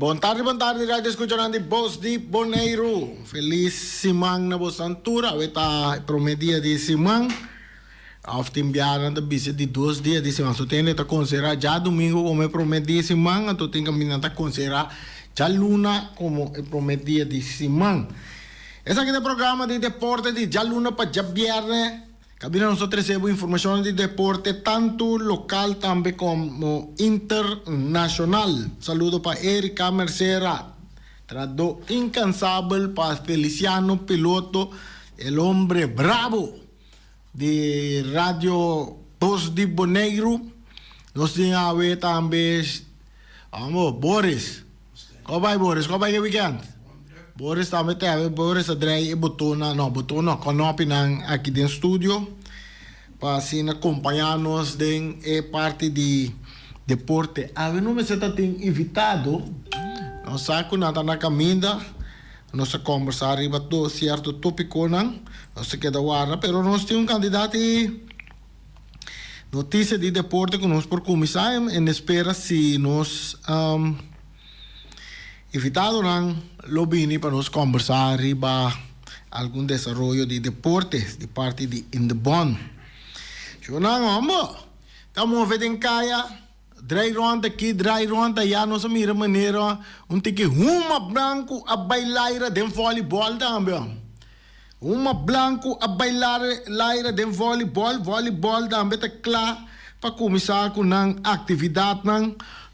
Boa tarde, rádio escuchando Voz de Boneiro. Feliz semana na vossa altura. Está prometida de semana. Of tem viagem da bisa de 2 dias de semana. Tu tem que considerar já domingo como é prometido de semana. Tu tem que considerar já luna como é prometido de semana. Esse aqui é o programa de deporte de já luna para já viernes. Cabina nosotros recebemos información de deporte tanto local también como internacional. Saludo para Erika Mercera, trado incansable para Feliciano Piloto, el hombre bravo de Radio Voz de Boneiro. Nos tiene a ver también, vamos, Boris. ¿Cómo va Boris? ¿Cómo va el weekend? Boris também teve, Boris Adrei e Botona, Conopinang aqui dentro do estúdio, para assim acompanhar-nos em parte de deporte. A ver, não me está invitado, nós saímos na caminha, nós conversar sobre certo tópico, nós queda guarda, mas nós temos candidato de notícia de deporte que nós por começar e espera se nós invitado a Lobini para nos conversar sobre algum desenvolvimento de deportes de parte de Indebon. Eu não amo. Estamos vendo em Caia, dry ronda aqui, dry ronda já nossa mira maneira, tique uma branco a bailar de voleibol também. Uma branco a bailar de voleibol também tá claro para começar com a atividade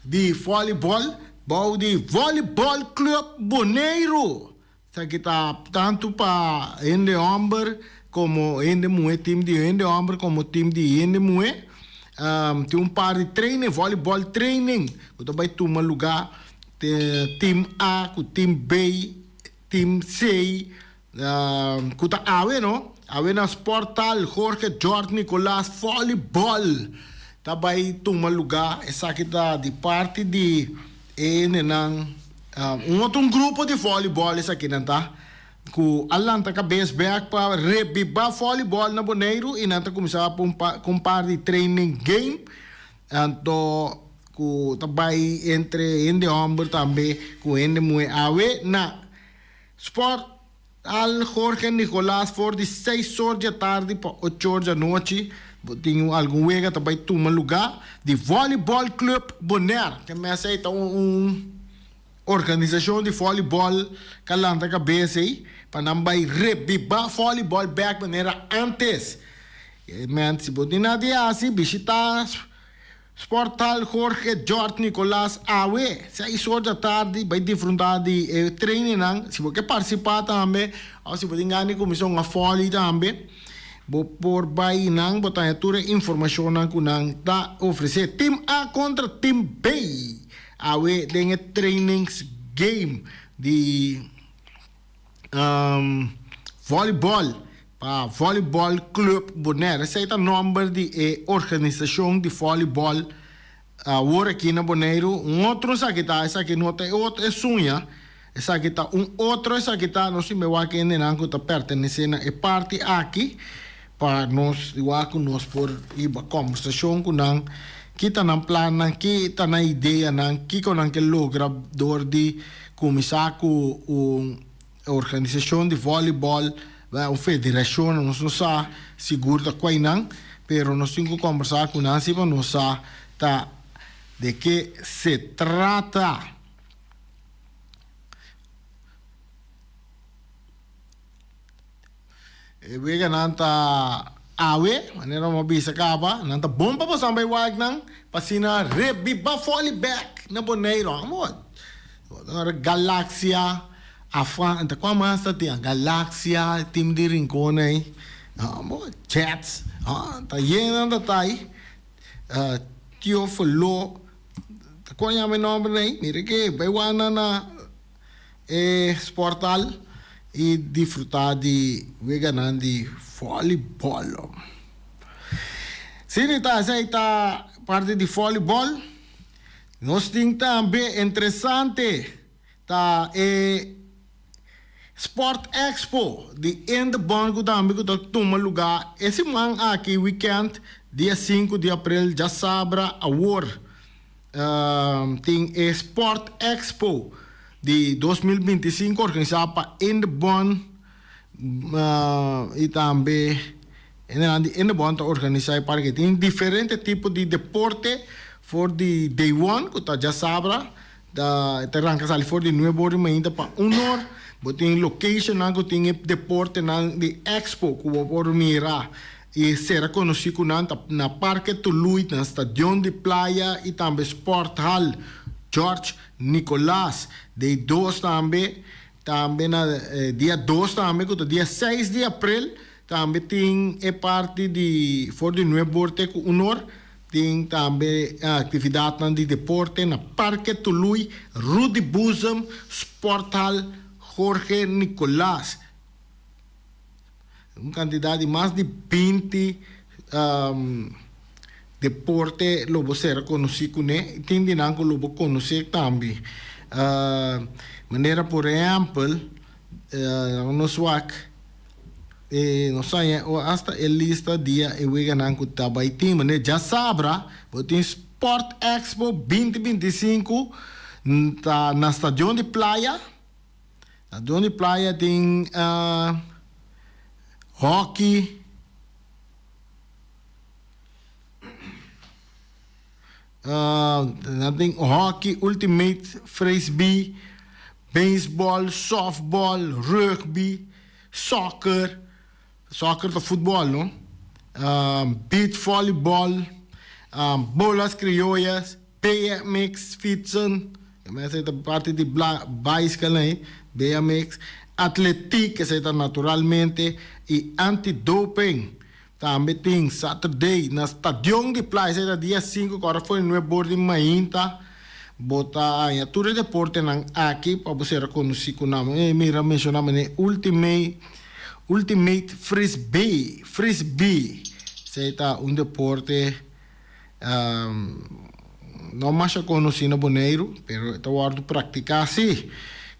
de voleibol. Bom de Voleibol Club Boneiro. Kita tanto para Ende Hombre como Ende Mue, time de Ende Hombre como time de Ende Mue. Tem par de treino, voleibol training. Kita vai tomar lugar team A com team B, team C. Kita awe no? Awe na Sportal Jorge George Nicolas Voleibol. Kita vai tomar lugar. Essa kita de parte de outro grupo de voleibol isso aqui, não tá? Com Atlanta cabeça back para revivar voleibol na Boneiro e não tá começar com par de training game, então com também entre ende homem também com ende mulher awe na sport al Jorge Nicolás for de 6 horas da tarde para 8 horas da noite. Tenho algum lugar também toma lugar de Voleibol Club Bonaire, que me aceita organização de voleibol calanta cabeça aí, para não vai revivar voleibol back maneira antes. Men se pode nada assim, visitar Sportal Jorge George Nicolás Awe, 6 horas da tarde, vai disfrutar de training, se você participar também, ou se pode ganhar comissão a vôlei também. Por bayi nang botatura informação nang kunang da oferecer team A contra team B awe dengan trainings game de voleibol para Voleibol Club Bonaire. Esse é o nome de organização de voleibol agora aqui na Bonaire. Outro essa aqui não tem outro é sunha. Essa aqui tá outro essa aqui tá não se me vai que não que tá pertencendo é parte aqui. Para nós, igual que nós por iba conversação com nang kita nang plan nang kita na ideia nang kiko nang que logra dor de começar com organização de voleibol, uma federação, não sei seguro da qual não, pero nós temos que conversar com nang para nós tá de que se trata. Wega nanta awe, manera mo bisa ka ba? Nanta bomba pa sampai wag nang pasina reviva volley back na Boneiro. Amod. Galaxia afa anta kwa mas tatia Galaxia team di Rincon ay. Amod Jets. Ta yen anta tai. Tio Folo. Ta kwa nya me nombre nei. Mire que bewana na Sportal e disfrutar de veganan de voleibol. Sim, essa é parte de voleibol. Nós temos também interessante tá Sport Expo de Indebon que também que toma lugar esse man aqui weekend dia 5 de abril já sabra award tem Sport Expo de 2025 organizado para Indebon e também Indebon está organizado para que tem diferentes tipos de deporte for the day one, que já sabra, da arranca ali for the nuevo ainda para honor, tem location que tem deporte de expo que vou por mirar e será conhecido na Parque Tului, na Estadio de Playa e também Sport Hall George Nicolás. De 2 também na dia 2 também, que dia 6 de abril, também tem parte de for the nuevo com honor. Tem também atividade de deporte na Parque Tului, Rudy Buzem, Sport Hall Jorge Nicolás. Cantidad de mais de 20 deporte lo vou ser conhecido, né? Tem de não que lo vou conhecer também. Maneira, por exemplo, no SWAC, não sei, hasta a lista dia e we ganham que tá by team, né? Já sabra, tem Sport Expo 2025 na Estadio de Playa. Na Estadio de Playa tem hockey, tem hockey, ultimate frisbee, baseball, softball, rugby, soccer to futebol, no? Beach volleyball, bolas criollas, BMX, fietsen, essa é a parte de bicycle, BMX, atletiek, essa é naturalmente, e antidoping. Também tem Saturday, na Estadio de Playa, essa é dia 5, agora foi no bordo de Mainta, botar a tudo deporte aqui, para você reconhecer com o nome, me mencionava, né, Ultimate Frisbee. Esse é deporte não mais conhecido no Bonaire, mas está guardado praticar assim.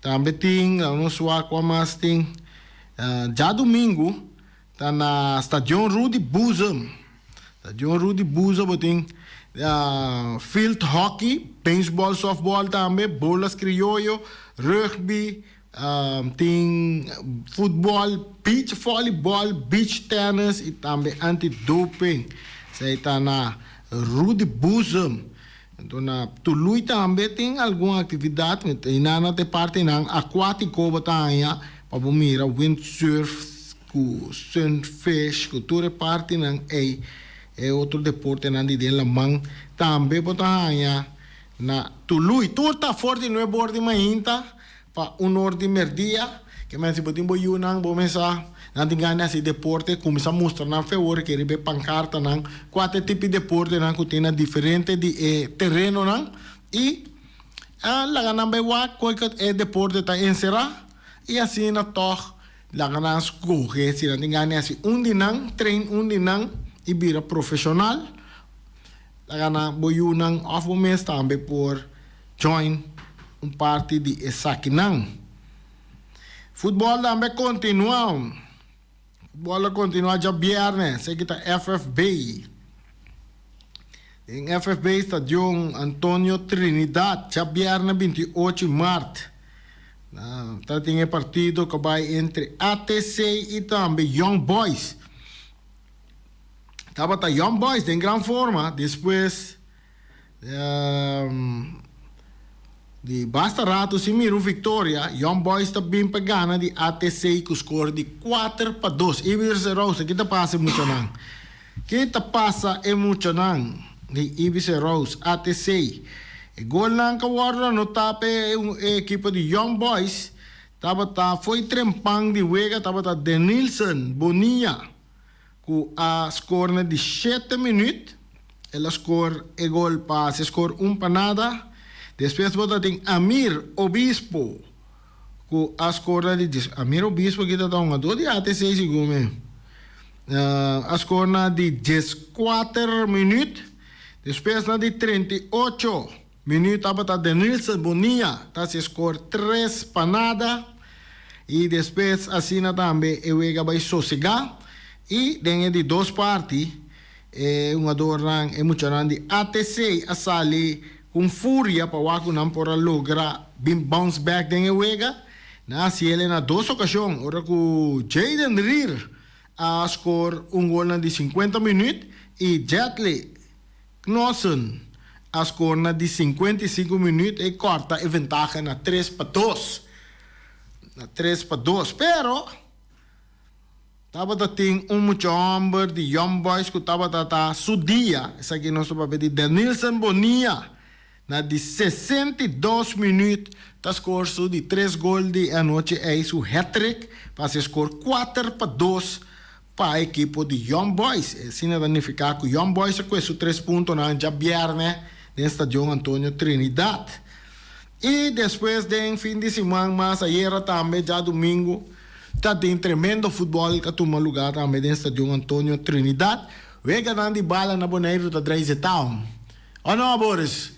Também tem, não sei qual mais tem, já domingo, está na Estadio Rudy Buzem. Estadio Rudy Buzem tem field hockey, baseball, softball também, bolas criollo, rugby, tem futebol, beach volleyball, beach tennis e também antidoping. Isso está na Rudy Buzem. Então, na Tului também tem alguma atividade, e na parte aquático, para mirar windsurf, sunfish, toda parte é outro deporte de la mão. Também para na Tului, tudo está forte no bordo de Mainta, para honor de merdia, que mais se pode boiunan, bomesa, não tem ganho esse deporte, começa a mostrar na favor que ele pancarta não, quatro tipos de deporte não que tem diferente de terreno não, e lá ganham bem qual é deporte tá encerrar e assim na toh lá ganham escolher se não tem ganho esse não, trein não e vira profissional, lá ganham boiunan of bomesa também por join parte de Saquinang. Futebol também continua. Futebol continua já viernes. Sei que está FFB. Em FFB Estadio Antônio Trinidad. Já viernes 28 de março. Tem partido que vai entre ATC e também Young Boys. Estava Young Boys em grande forma. Depois de basta rato se mira vitória, Young Boys está bem pagana de ATC com score de 4-2. Ibiza Rose, que te passa muito não? Que te passa é muito não? De Ibiza Rose, ATC. E gol lang kawarna no tape equipe de Young Boys. Foi trempang de Wega, tava Denilson Bonilla com a score de 7 minutos. Ela score e gol para se score para nada. Depois tem Amir Obispo, com a score de Amir Obispo, que está dando de ATC, segundo. A score de 14 minutos. Depois de 38 minutos, está Denilson Bonilla, está se score 3 para nada. E depois, assim também, eu vai sossegar. E dentro de 2 partes, muito grande ATC, a sali com fúria para o não para lograr been bounce back den juega. Na si ele na 2 ocasiões, ora com Jaden Reer a score gol na de 50 minutos e Jetley Knossen a score na de 55 minutos e corta a vantagem na 3-2. Na 3-2, pero tava tem muito homem de Young Boys que tava sudia, essa aqui nosso papel de Denilson Bonilla na de 62 minutos, tá score de 3 gols de anoche é isso hat-trick, para se score 4-2 para a equipe de Young Boys. Assim não danificar que Young Boys com esses 3 pontos na já viernes no estádio Antônio Trinidad. E depois de fim de semana, mas ayer também já domingo, tá tem tremendo futebol que toma lugar também no estádio Antônio Trinidad. Vega dando de bala na Bonaire da Dreise Town. Oh não, Boris?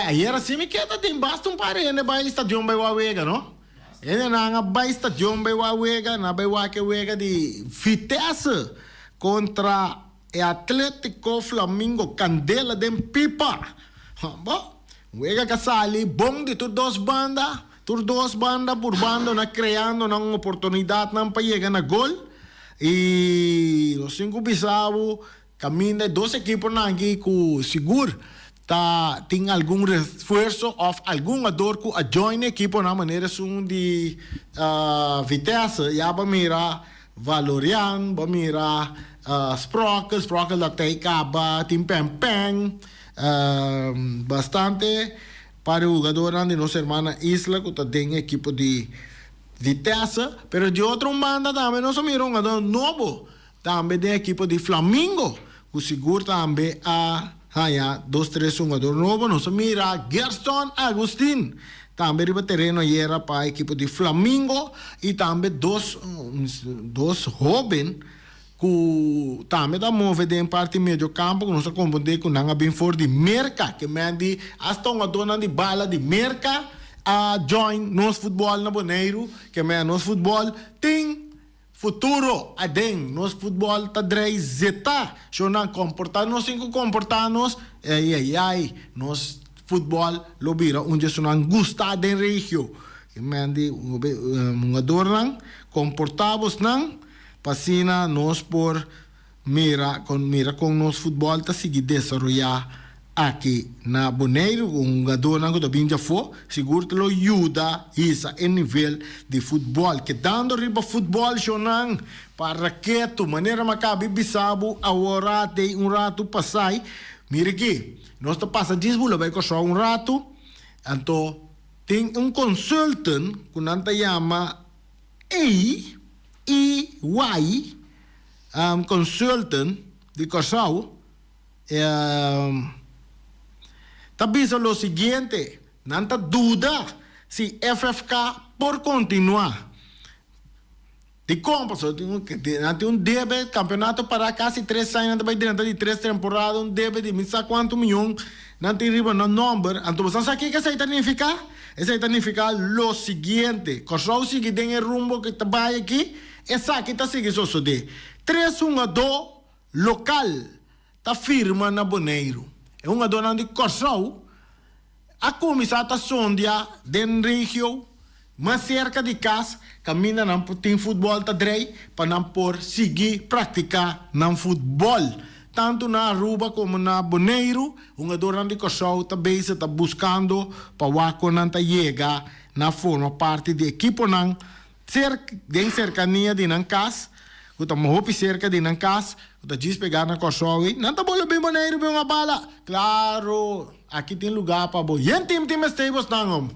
Ayer assim me queda tem basta parede para o estádio vai Wawega, não? Ele não vai estádio vai Wawega, na vai Wawega de Vitesse contra o Atlético Flamengo Candela de Pipa. Bom, Wega kasali bom de duas bandas por banda na criando uma oportunidade não para chegar na gol e os 5 Bissau caminham 2 equipes aqui com seguro tem algum reforço ou algum jogador que a join a equipe na maneira de Vitesse já para mirar Valorian, para mirar Sprockle da Teicaba, Tim Peng bastante para o jogador de nossa irmã Isla que tem equipe de Vitesse, pero de outro banda também nós miramos um jogador novo também da equipe de Flamengo que seguro também a 2-3 jogador novo nós mira Gerson Agustin também riba terreno era para a equipe de Flamengo e também dois jovens que também da move de parte meio campo que nós compreendemos que não é bem for de merca que mande hasta uma dona de bala de merca a join nos futebol na Bonaire que é nos futebol tem futuro adem nos futebol tá dreizeta so não comportar-nos sem comportar-nos nos futebol lo bira onde so não gusta den regio que mande um adornan comportavos não Pasina nós por mira com nosso futebol tá seguir desarrollar aqui na Bonaire jogador não que também já foi seguro que lo ajuda isso em nível de futebol que dando riba futebol chonan para que tu maneira macabi bisabo agora tem rato passai mira aqui nós tá passa disbula vai só rato então tem consultant que não te chama EY consultant de Corsau tabisa lo siguiente nanta duda si FFK por continuar de compra tem débito campeonato para quase 3 anos vai dentro de 3 temporadas débito de não sei quanto milhão não tem riba no número então você sabe o que isso significa? Isso significa lo siguiente Corsau sigue em rumbo que trabalha aqui essa aqui está seguindo só de 3 jogador local tá firma na Bonaire é um jogador de Corsau a começar a sondia den regio mas cerca de casa caminha não tem futebol tá drei para não por seguir praticar não futebol tanto na Aruba como na Bonaire um jogador de Corsau também está buscando para o não tá chega na forma parte de equipe não cercania de Nancas, que estamos cerca de Nancas, que está diz pegar na Corsau, não está bom bem Bonaire bem uma bala. Claro, aqui tem lugar para bom. E time estamos não.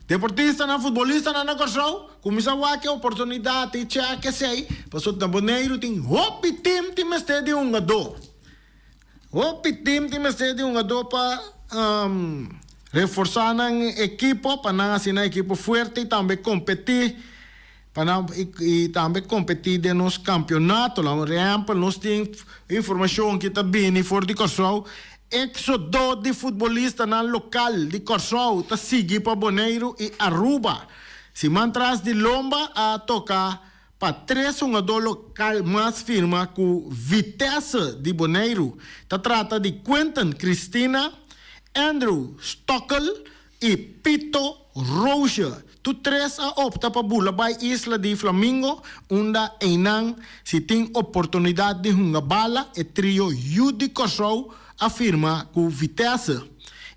Deportista na futebolista na Corsau, começa a ter oportunidade de que sei, passou da Bonaire tem hope time esteve um jogador. Hope time esteve um jogador para reforçar a equipe, para não assinar a equipe forte e também competir e também competir nos campeonatos. Por exemplo, nós temos informação que está bem fora de Corsau. Éxodo de futbolista na local de Corsau está seguindo para Bonaire e Aruba. Se mantras de Lomba a tocar para 3 jogadores local mais firma com Vitesse de Bonaire. Trata de Quentin Cristina, Andrew Stockel e Pito Roosje. Tu 3 a opta para bula bij Isla de Flamingo. Unda einang si ting oportunidade de hunga bala e trio Judy Kosow afirma com Vitesse.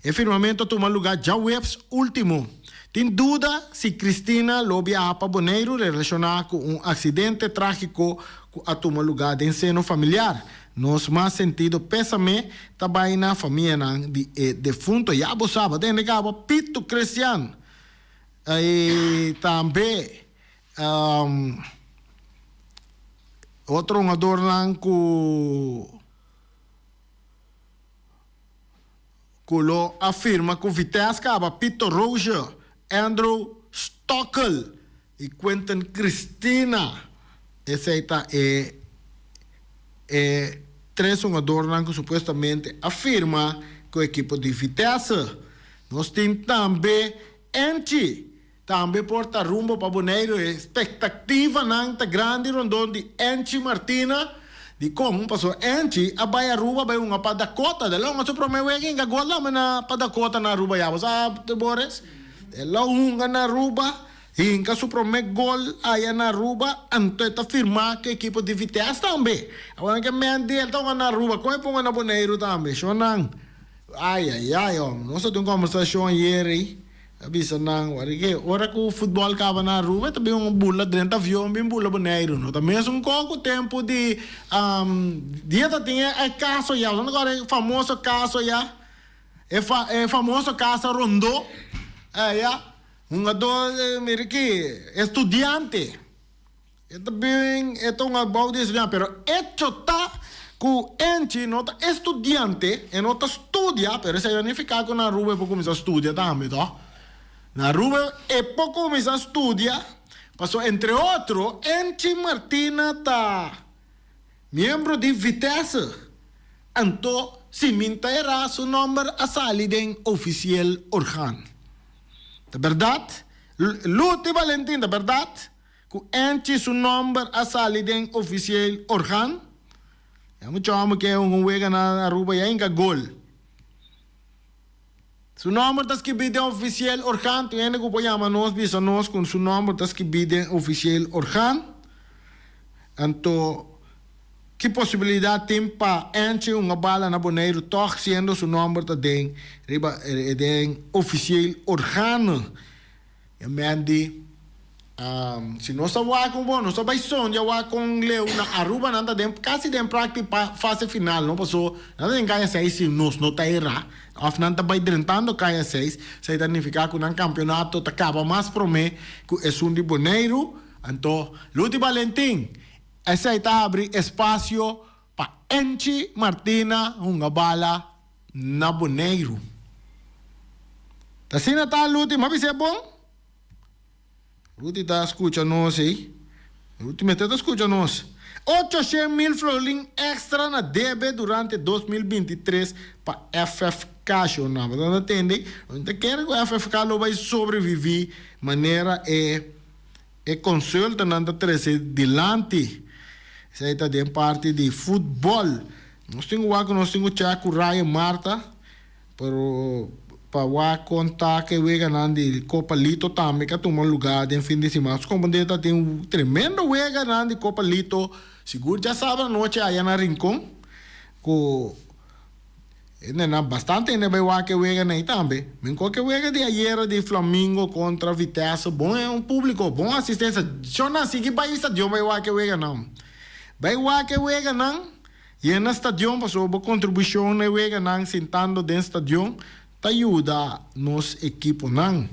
E firmamento toma lugar já webs último. Tem dúvida se Cristina Lobia para Boneiro relacionada com acidente trágico a tomar lugar de ensino familiar. Nos mais sentido pésame também na família de defunto. Já você sabe, tem que haver Pito Cristiano. E também outro jogador que afirma que o Vitesse acaba Pito Roger, Andrew Stockel e Quentin Cristina. Esse aí é 3 jogadores que supostamente afirma que o equipo de Vitesse. Nós temos também Enchi, também porta rumbo para Boneiro. Expectativa nanta grande rondon de Enchi Martina. De como passou Enchi a baia ruba vai uma para Dakota. De lá, mas o problema é que agora lá na para Dakota na ruba já, sabe, Boris? De lá na ruba. Hinka su promet gol aí na ruba, anto está afirmar que a equipe de Vitesse também. Agora que me andel tão na ruba, como é que na Boneiro também, Shonang. Ai, homem, nós temos conversação aí, avisa nang, ora que o futebol acaba na ruba, também bula dentro do avião, bem bula Boneiro, não? Também é pouco tempo de dia da tinha caso já, agora é famoso caso já, é famoso caso Rondô, mire que estudiante. Também é tão bom de estudante, pero hecho está que Enchi não está estudante e não está estudia, pero se significa que na rua é para começar a estudar também, tá? Na rua é para começar a estudar, passou entre outros, Enchi Martina tá membro de Vitesse, então se minta seu nome a sair de oficial organo. De verdade, Lute Valentin, de verdade, que enche seu nome a sair de oficial organo. É muito amo que é wega na Aruba e ainda gol. Seu nome está escrito de oficial organo, tu ainda que pode chamar nós, bisa nós com seu nome está escrito de oficial organo. Então, que possibilidade tem para encher uma bala na Boneiro, toch sendo seu nome está de oficial organo. E mendi, se nós estamos com bom, nós estamos sonhando com Leo na Aruba, nada de quase de prática fase final, não passou, nada em caia 6 se nós não está errado. Afinal, está vai drentando caia 6, se significa que no campeonato acaba mais promê que é de Boneiro. Então, Lute Valentim, esse aí está abre espaço para Enchi Martina, uma bala na Boneiro. Assim está Lute, mas isso é bom? Lute está escutando nós aí. Lute está escutando nós. 800,000 florins extra na DB durante 2023 para FFK. Não entende? Não quer que o FFK não vai sobreviver. Maneira é consulta não está trazer delante. Isso aí está de parte de futebol. Nós temos que chegar com o Ryan Marta para contar que o ganhando de Copa Lito também que toma lugar de fim de semana. Os companheiros têm tremendo ganhando de Copa Lito. Seguro já sabe a noite aí na Rincón. Bastante ainda vai que o ganhando também. Mas qualquer o de ayer de Flamengo contra Vitesse, bom é público, bom assistência. Só não sigue para o estádio vai que o ganhando. Vai que o ganhando. E no estádio passou a contribuição na o ganhando sentando dentro do estádio. Ajuda nos equipos não.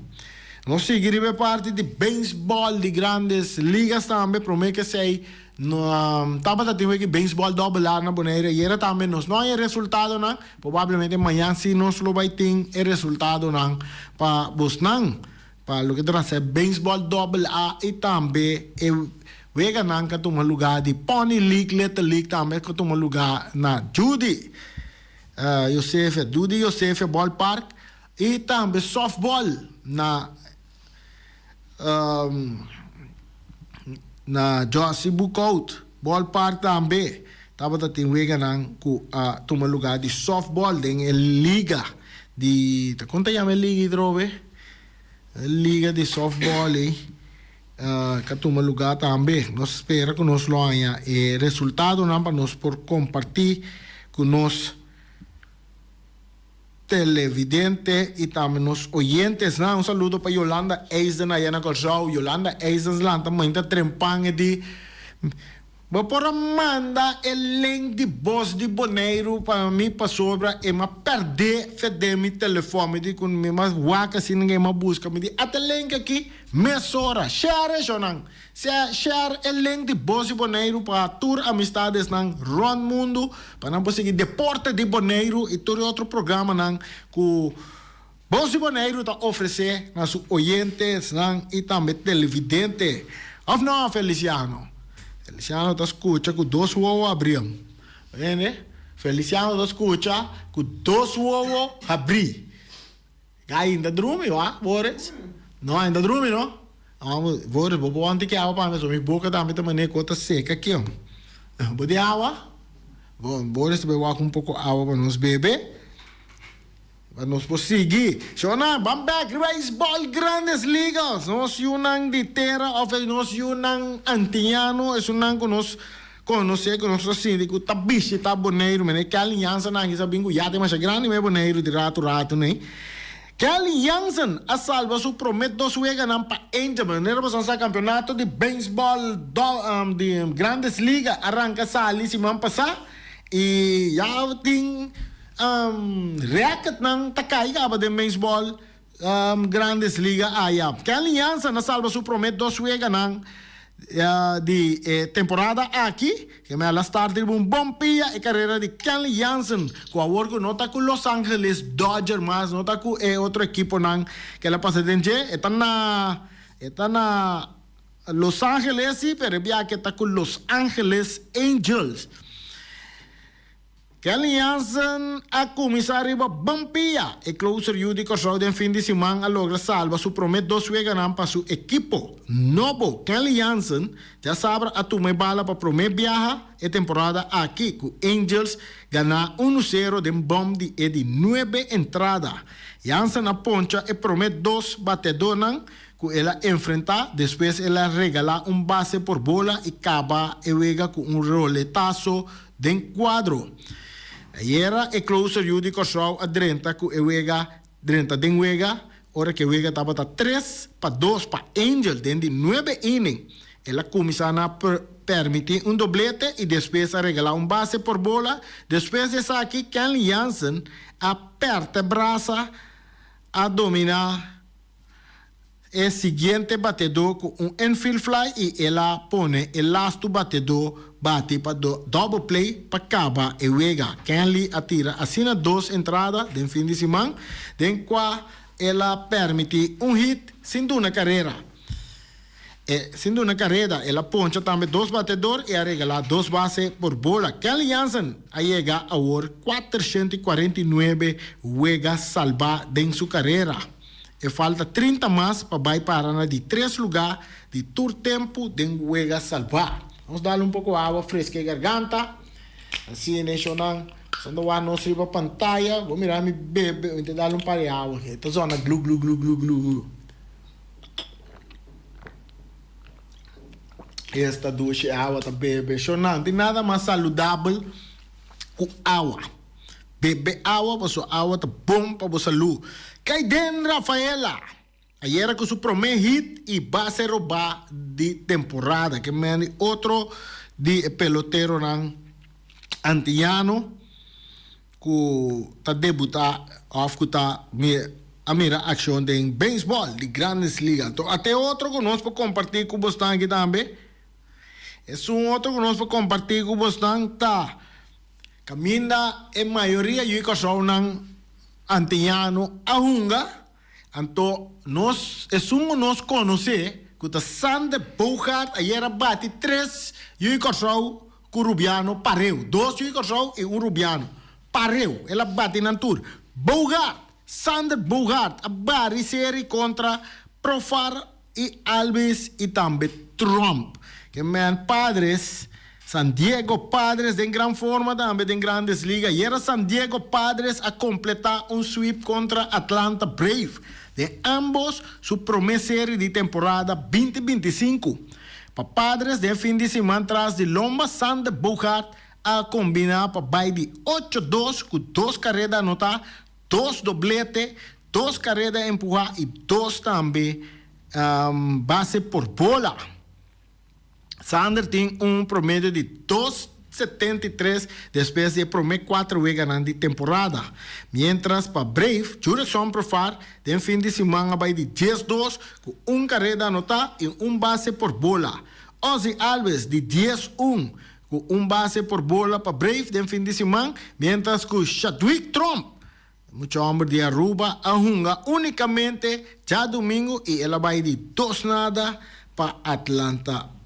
Nós seguiremos parte de beisebol de grandes ligas também, promete que sei estava tendo que beisebol double A na Boneira e era também nós não é resultado não, provavelmente amanhã se nós lo vai ter é resultado não para vos não, para o que traz é beisebol double A e também vega não que toma lugar de Pony League, Little League também que toma lugar na Judy. Judy Yosef Ballpark e também softball na Josie Bucout Ballpark também estava tendo toma lugar de softball em liga de conta chama liga drove liga de softball que toma lugar também. Nós esperamos que nós tenha resultado para nós por compartir com nós televidentes e também nos oyentes. Um saludo para Yolanda Eisen aí na Colchão. Yolanda Eisen lá também está trempando de por manda o link de voz de Bonaire para mim para sobra e me perder feder meu telefone de com me mas waka se ninguém me busca me de até link aqui mesora share jonang share o link de voz de Bonaire para tour amistades nang Ron Mundo para não conseguir deporte de Bonaire e todo outro programa nang com voz de Bonaire está oferecer nas oyentes nang e também televidente of não Feliciano Feliciano te escucha con 2 huevos abriam. ¿Entiendes? Feliciano te escucha con 2 huevos abri. Ainda dorme, va? Boris? No, ainda dorme, no? Boris, vou antes que água para mim, minha boca também tá maneira cota seca aqui, ó. Pode água? Boris vai com pouco água para nós beber. Para nós prosseguir. Shona, vamos back baseball grandes ligas. Nós yunang de terra, ou nós yunang antiano, é yunang que nós conhece, que nós síndico, tá bicho, tá Bonaire, né? Que aliança na que bingo já tem mais grande, mas Bonaire de rato, né? Que aliança a salva su promet 2 juegas não para Angel, né? Vamos a campeonato de beisebol de grandes ligas, arranca sali se man passar e já tem racket ng takay ka ba de baseball grandes liga ayam. Que aliança na salva su promet 2 juegas ng de temporada aqui, que me la start de un bom pia e carreira de Kenley Jansen, com a work no tá com Los Angeles Dodgers, mas no tá com outro equipo nang que la pasa denje, está na Los Angeles sí, pero via que tá com Los Angeles Angels. Kenley Jansen a comissário Bampia e closer Judy Corso de fin de semana logra salva su promet 2 juegas para su equipo novo. Kenley Jansen já sabe a tomar bala para promet viaja e temporada aqui com Angels ganar 1-0 de bom de 9 entrada. Jansen a poncha e promet 2 batedores que ela enfrentar, depois ela regala base por bola e acaba e juega com roletazo de quadro. Ayer el closer Judy Corso a 30 que juega 30 de juega, ahora que juega estaba 3-2 para Angel de 9 innings. Ela comisana permitir doblete y después a regalar base por bola. Después de eso aquí, Kenley Jansen aperta braza a dominar el siguiente batedor con infield fly y ela pone el last batedor bate para double play para acabar e juega. Kenley atira assina 2 entradas de fin de semana, den qua ela permite hit sin una carrera. Sin una carrera, ela poncha também 2 batedores e a regalar 2 bases por bola. Kenley Jansen a llega a 449 juegas salvar en su carrera. E falta 30 mais para parar de 3 lugares de todo tempo de juega salvar. Vamos dar pouco de água fresca e garganta. Assim, né, Shonan? Quando o ar não se para pantalla, vou mirar me bebe, vou dar par de água. Então, zona glu, glu, glu, glu, glu. Esta ducha água tá bebe. Shonan, tem nada mais saudável que água. Bebe água, para sua água tá bom para a saúde. Kaiden Rafaela, ayer con su primer hit y base roba de temporada, que me otro de pelotero antillano que está debuta a mira acción de béisbol de grandes ligas. Até otro que nos puede compartir con vos aquí también. Es un otro que nos puede compartir con vos está camina en mayoría y que son antillano ahunga, anto nos conoce que o Sander Bogart ayer bate 3 e o Corso com Rubiano pareu, 2 e o Corso e o Rubiano pareu, ela bate na tour. Sander Bogart a bari série contra Profar e Alves e também Trump, que meus padres San Diego Padres en gran forma también en Grandes Ligas. Y era San Diego Padres a completar un sweep contra Atlanta Brave. De ambos, su primer serie de temporada 2025. Para Padres, de fin de semana tras de Lomba Sander Bogaert a combinar para baile 8-2 con 2 carreras anotadas, 2 dobletes, 2 carreras empujadas y 2 también base por bola. Sander tiene un promedio de 2.73 después de promedio 4 ganando de temporada. Mientras para Brave, Jurickson Profar, de fin de semana va de 10-2 con 1 carrera anotada y 1 base por bola. Ozzy Alves de 10-1 con 1 base por bola para Brave de fin de semana, mientras que Chadwick Trump, mucho hombre de Aruba, a Junga únicamente ya domingo y él va de 2-0 para Atlanta Brave.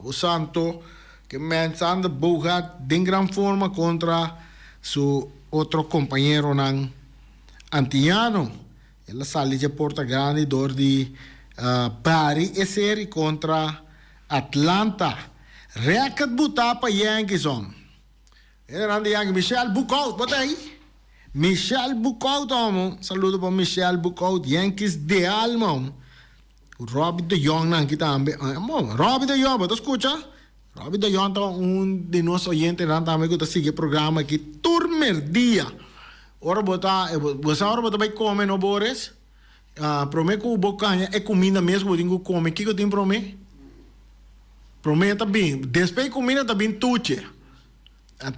O santo que Sander Bogaert de gran forma contra su otro compañero antillano. Él sale de Porta Grande de Barry e serie contra Atlanta. Record buta para Yankees on. Era de Yankees. Michel Bucaut, bota aí. Michel Bucaut, amo. Saludo para Michel Bucaut. Yankees de alma. Robbie de Jong aqui também. Robbie de Jong, você escuta? Robbie de Jong é de nossos oyentes também que está seguindo o programa aqui. Turmer dia. Ora você vai comer no Boris? Prometo que o bocanha é comida mesmo, eu comer. O que eu tenho prometo? Prometo também. Depois comida também tuche.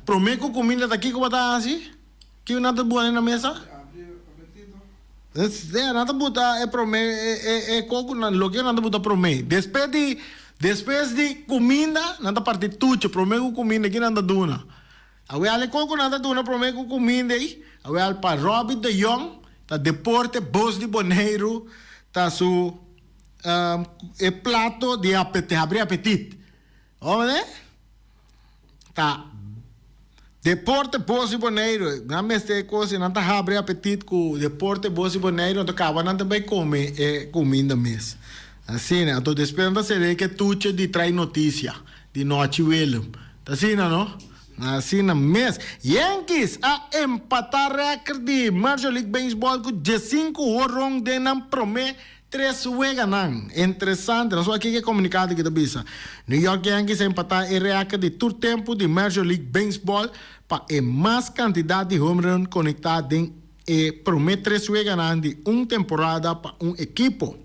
Prometo que comida daqui que vai estar assim? Que nada boa na mesa? Nada botar é prometo, coco, lo que nada botar prometo. Depois de comida, nada parte tuche, prometo comida que nada duna. Awe ale coco nada duna, prometo comida aí. Awe al para Robbie de Jong, tá deporte, Bos de Boneiro, tá su plato de abrir apetite. Olha, tá. Deporte Bos de Boneiro, não me este coisa, não tá abre apetite com deporte Bos de Boneiro, não acaba não também comer comida mesmo. Assim, né? Estou esperando ser que tu de trai notícia de noite William. Tá assim, não? Assim mesmo. Yankees a empatar recorde Major League Baseball com 15 horror de não promet 3 ganam. Interessante, não só aqui que é comunicado que bisa. New York Yankees a empatar o recorde de todo tempo de Major League Baseball para a mais quantidade de home run conectada e promet 3 ganam de uma temporada para equipo.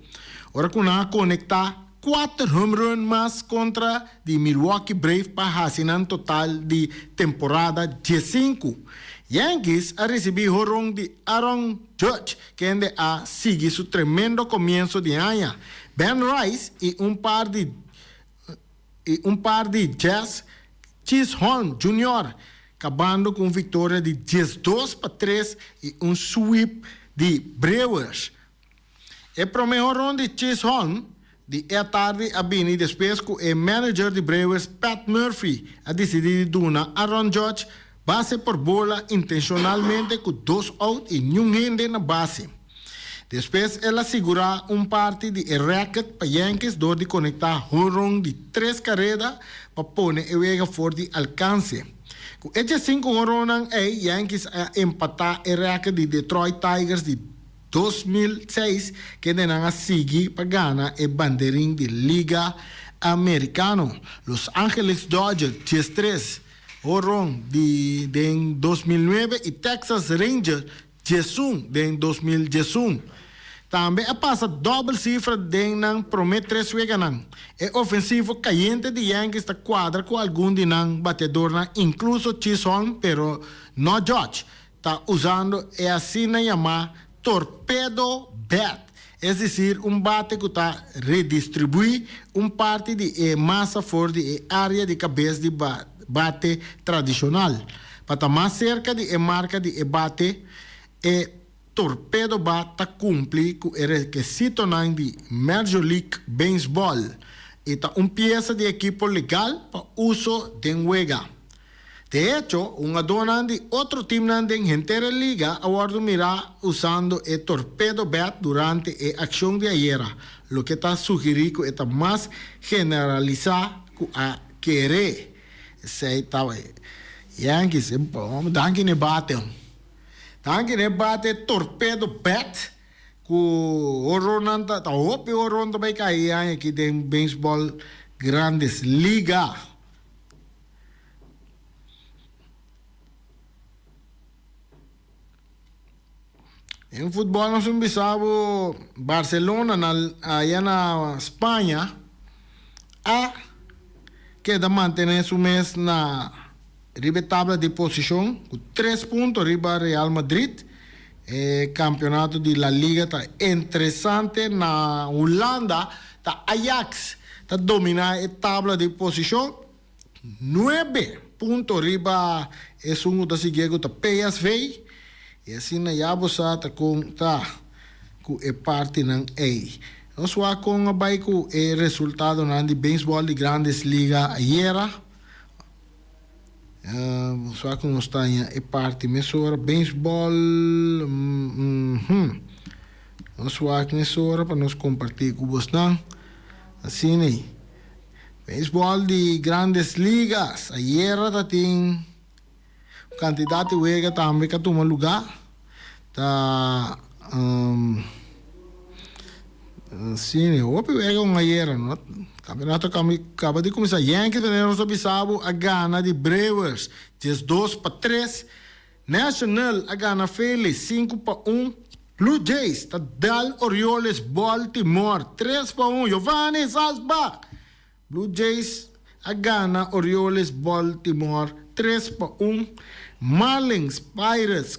Ora que nós conectar 4 home run mais contra de Milwaukee Brave para assinar total de temporada 15. Yankees a recebido home run de Aaron Judge, que ande a seguir su tremendo comienzo de año. Ben Rice y un par de Jazz Chisholm Jr. acabando con victoria de 10-2-3 y un sweep de Brewers. El primer ronda de Chisholm de tarde a Bini después que el manager de Brewers Pat Murphy ha decidido donar a Aaron Judge base por bola intencionalmente con 2 outs y ni un gente en la base. Después él asegura un parte de record para Yankees donde conectar home run de 3 carreras para poner el juego fuera de alcance. Con estos 5 home runs, Yankees a empatar el record de Detroit Tigers de 2006 que tenían a seguir para ganar el banderín de Liga Americano. Los Angeles Dodgers 10-3 Horon de 2009 y Texas Rangers 10-1 de 2011. También pasa doble cifra de nan promet 3 ganan. El ofensivo caliente de Yankees está cuadra con algún de nan batedor, incluso Chisholm, pero no Judge. Está usando el así llamado torpedo bat. Es decir, un bate que está redistribuye un parte de masa fuera de área de cabeza de bate tradicional. Para estar más cerca de marca de bate, torpedo bat cumple con el requisito de Major League Baseball. Esta un pieza de equipo legal para uso de juega. De hecho, un adona de otro team en entera liga ahora mira usando el torpedo bat durante la acción de ayer, lo que está sugerido está más generalizado a querer. Sei tava Yankees, danke ne bate. Danke ne bate torpedo bat. Ku oron ta hope oron ta bay kaya aqui tem baseball Grandes Liga. Em futebol nós bisabo Barcelona allá na Espanha queda manter su mês na riba tabla de posição com 3 pontos riba Real Madrid. Campeonato de La Liga tá interessante na Holanda, tá Ajax tá dominar a tabla de posição 9 pontos riba es um da seguir tá PSV e assim na Yabosa tá com é parte ng A. Nós vamos com a baiko e resultado na de beisebol de Grandes Liga ayer. Só que nós temos a parte mesora beisebol. Nós vamos mesora para nós compartilhar com vocês. Assim, né? Beisebol de Grandes Ligas. Ayer tem candidato de wega também que toma lugar. Tá sim, hope wega ayer, não? Campeonato acaba de começar. Yankees nós bisabo a gana de Brewers 2-3. National a gana Phillies 5-1. Blue Jays tá dal Orioles Baltimore 3-1. Giovanni Salzbach. Blue Jays a gana Orioles Baltimore 3-1. Marlins Pirates.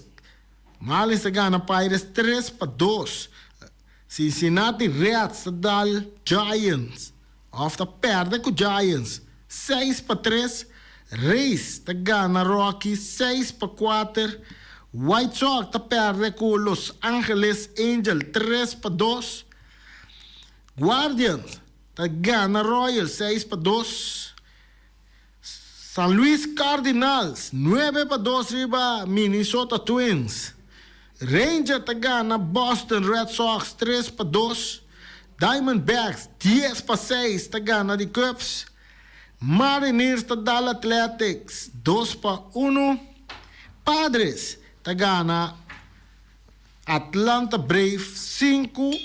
Marlins a gana Pirates 3-2. Cincinnati Reds a dal Giants. After perde com Giants 6-3. Rays tá gana Rockies 6-4. White Sox tá perde com Los Angeles Angels 3-2. Guardians tá gana Royals 6-2. San Luis Cardinals 9-2 riba Minnesota Twins. Rangers tá gana Boston Red Sox 3-2. Diamondbacks 10-6 tá gana de Cubs. Mariners tá dala Athletics 2-1. Padres tá gana Atlanta Braves 5-0.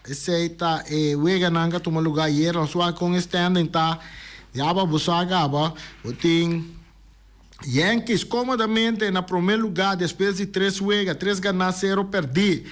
Esse aí tá wega nanga toma lugar ayer. Nós vamos com standing tá yaba busaga aba tem Yankees comodamente na primeiro lugar depois de 3 wega 3 ganhar 0 perder.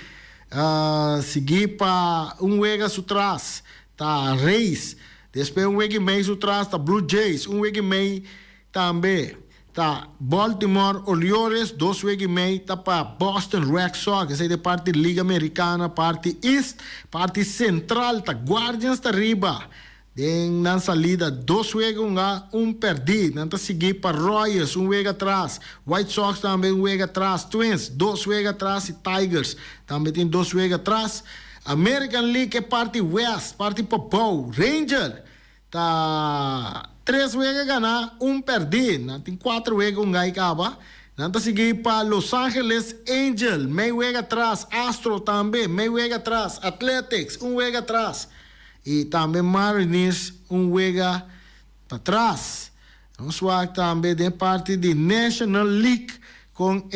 Seguir para wega atrás tá Rays, depois wega e meio atrás tá Blue Jays, wega e meio também tá Baltimore Orioles, 2 wega e meio tá para Boston Red Sox, essa é de parte Liga Americana, parte East, parte Central tá Guardians tá riba. Na salida, 2 wega perdido. Nanta seguir para Royals, 1 wega atrás. White Sox também 1 wega atrás. Twins, 2 wega atrás. E Tigers também tem 2 wega atrás. American League é parte West, parte Popou. Ranger, tá 3 wega ganhar, 1 perdido. Tem 4 wega acaba. Nanta seguir para Los Angeles Angels, meio wega atrás. Astro também, meio wega atrás. Athletics, 1 wega atrás. E também Mariners 1 wega para trás. Nós vamos também de parte de National League com o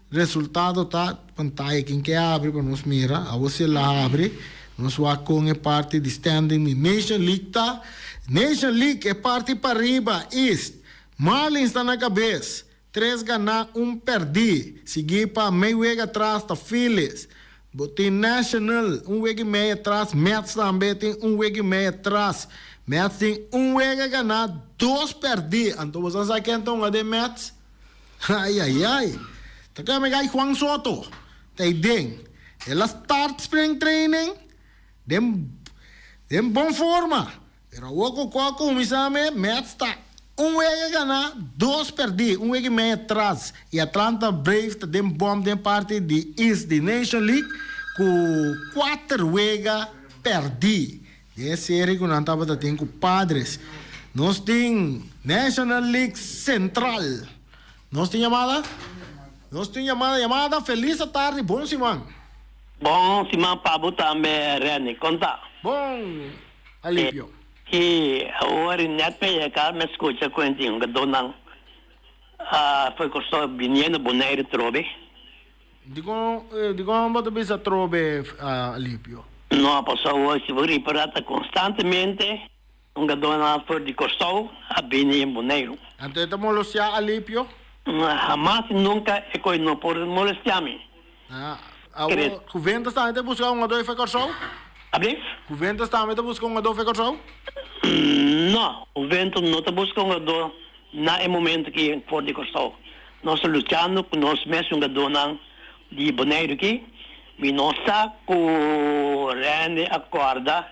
resultado tá pantalla quem que abre para nos mirar, a você lá abre. Nós vamos com a parte de standing de National League tá. National League é parte para riba East. Marlins está na cabeça. 3 ganhar, 1 perder. Seguir para meio wega atrás tá Phillies. Tem National, 1 wega e meio atrás. Mets também tem 1 wega e meio atrás. Mets tem 1 wega ganhar, 2 perder. Então você sabe quem então é de Mets? Ai. Tá cá me gai Juan Soto. Tem den. Ela start spring training. Dem bom forma. Pero o coco me sabe, Mets tá 1 wega ganhar, 2 perder, 1 wega e meio atrás. E Atlanta Braves tá dem bom dem parte de East de National League com 4 wega perder. Esse série que nós tava tem com Padres. Nós tem National League Central. Nós tem chamada? Nós tem chamada. Feliz tarde, bom Simão. Bom Simão Pablo também, Rene, conta. Bom, Alípio. E agora net me acaba me escuta quando um gadonang foi costo binhendo boneiro trobe. Dico un po' di bisa trobe Alipio. No, passou hoje se riparata constantemente um gadonang foi de costo a binhendo boneiro. Antes de molestar Alipio? Jamás nunca é coi não por molestar-me. O vento está aí de buscar um adolfo foi costo? Abrir? O vento está aí de buscar um adolfo foi costo? Não, o vento não está buscando do na momento que for de costo. Nós lutando com nós mesmos gadonang de boneiro aqui, e nós com rende acorda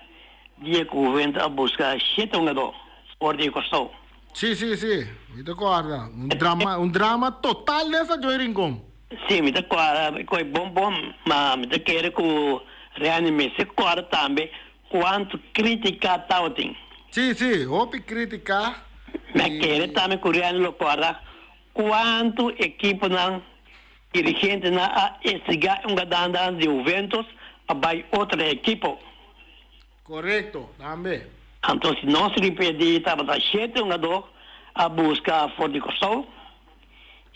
dia que o vento a buscar sete gado for de costo. Sì, mi ricordo. Un dramma total nessa Joiringom. Sim, me acorda, coi bom, mas me quer que rende me se acorda também quanto critica tauting. Sì, opi critica. Me quer também que rende lo acorda quanto equipo não dirigente na a estigar gadanda de Juventus a vai outra equipo. Corretto, também. Então, se não se repetir, estava a sete jogador a buscar fora de costo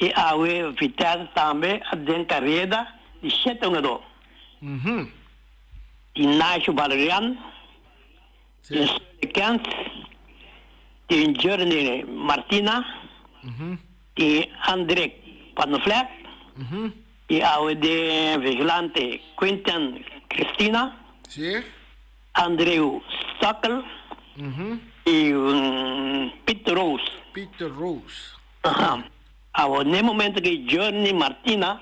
e a Vitesse também a den carreira de sete jogador. E Nacho Valerian, e Kent, e Journey Martina, e André Panoflek, e a de Vigilante Quinten Cristina, Andreu Stockel, e Peter Rose. Ahora, en el momento que Journey Martina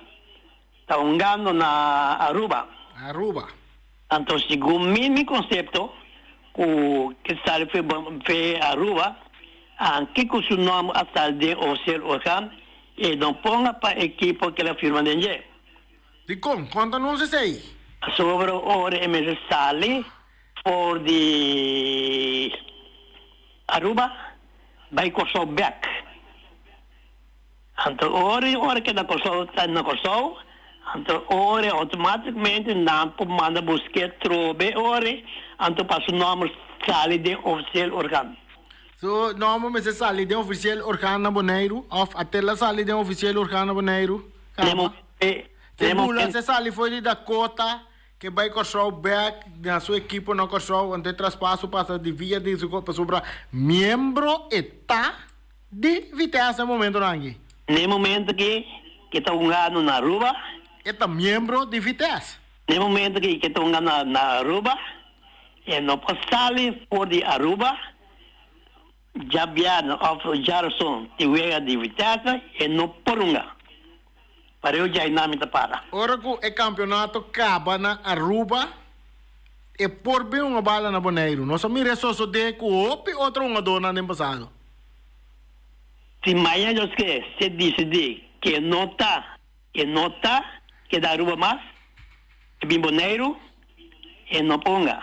está jugando na Aruba. Entonces, según mi concepto, que sale fue Aruba, aunque con su nombre hasta el de Ocel Orhan, y no ponga para equipo que la firma de allí. ¿Y cómo? ¿Cuánto no se sabe? Sobre ahora me sale por de Aruba, vai costar back. Então, hora que na costou, então, automaticamente, não manda buscar trobe, então, passa o nome sale de oficial organo. So, normalmente se sale de oficial organo boneiro, ou até lá sale de oficial organo boneiro? Se sale foi da cota, que vai correr back na sua equipe não correr ante traspasso passa de via de su para sobre membro eta de Vitesse no momento nangi. No momento que está jogando na Aruba, eta membro de Vitesse. No momento que está jogando na Aruba, e não passale por de Aruba, já viaja of Jarson de via de Vitesse e não porunga. Para eu já não me para. Ora que o campeonato acaba na Aruba e por bem uma bala na Boneiro. Nós mira só de que o outro uma dona no passado. Se amanhã eu se decidir que não está, que da Aruba mais, que bem Boneiro, e não ponga.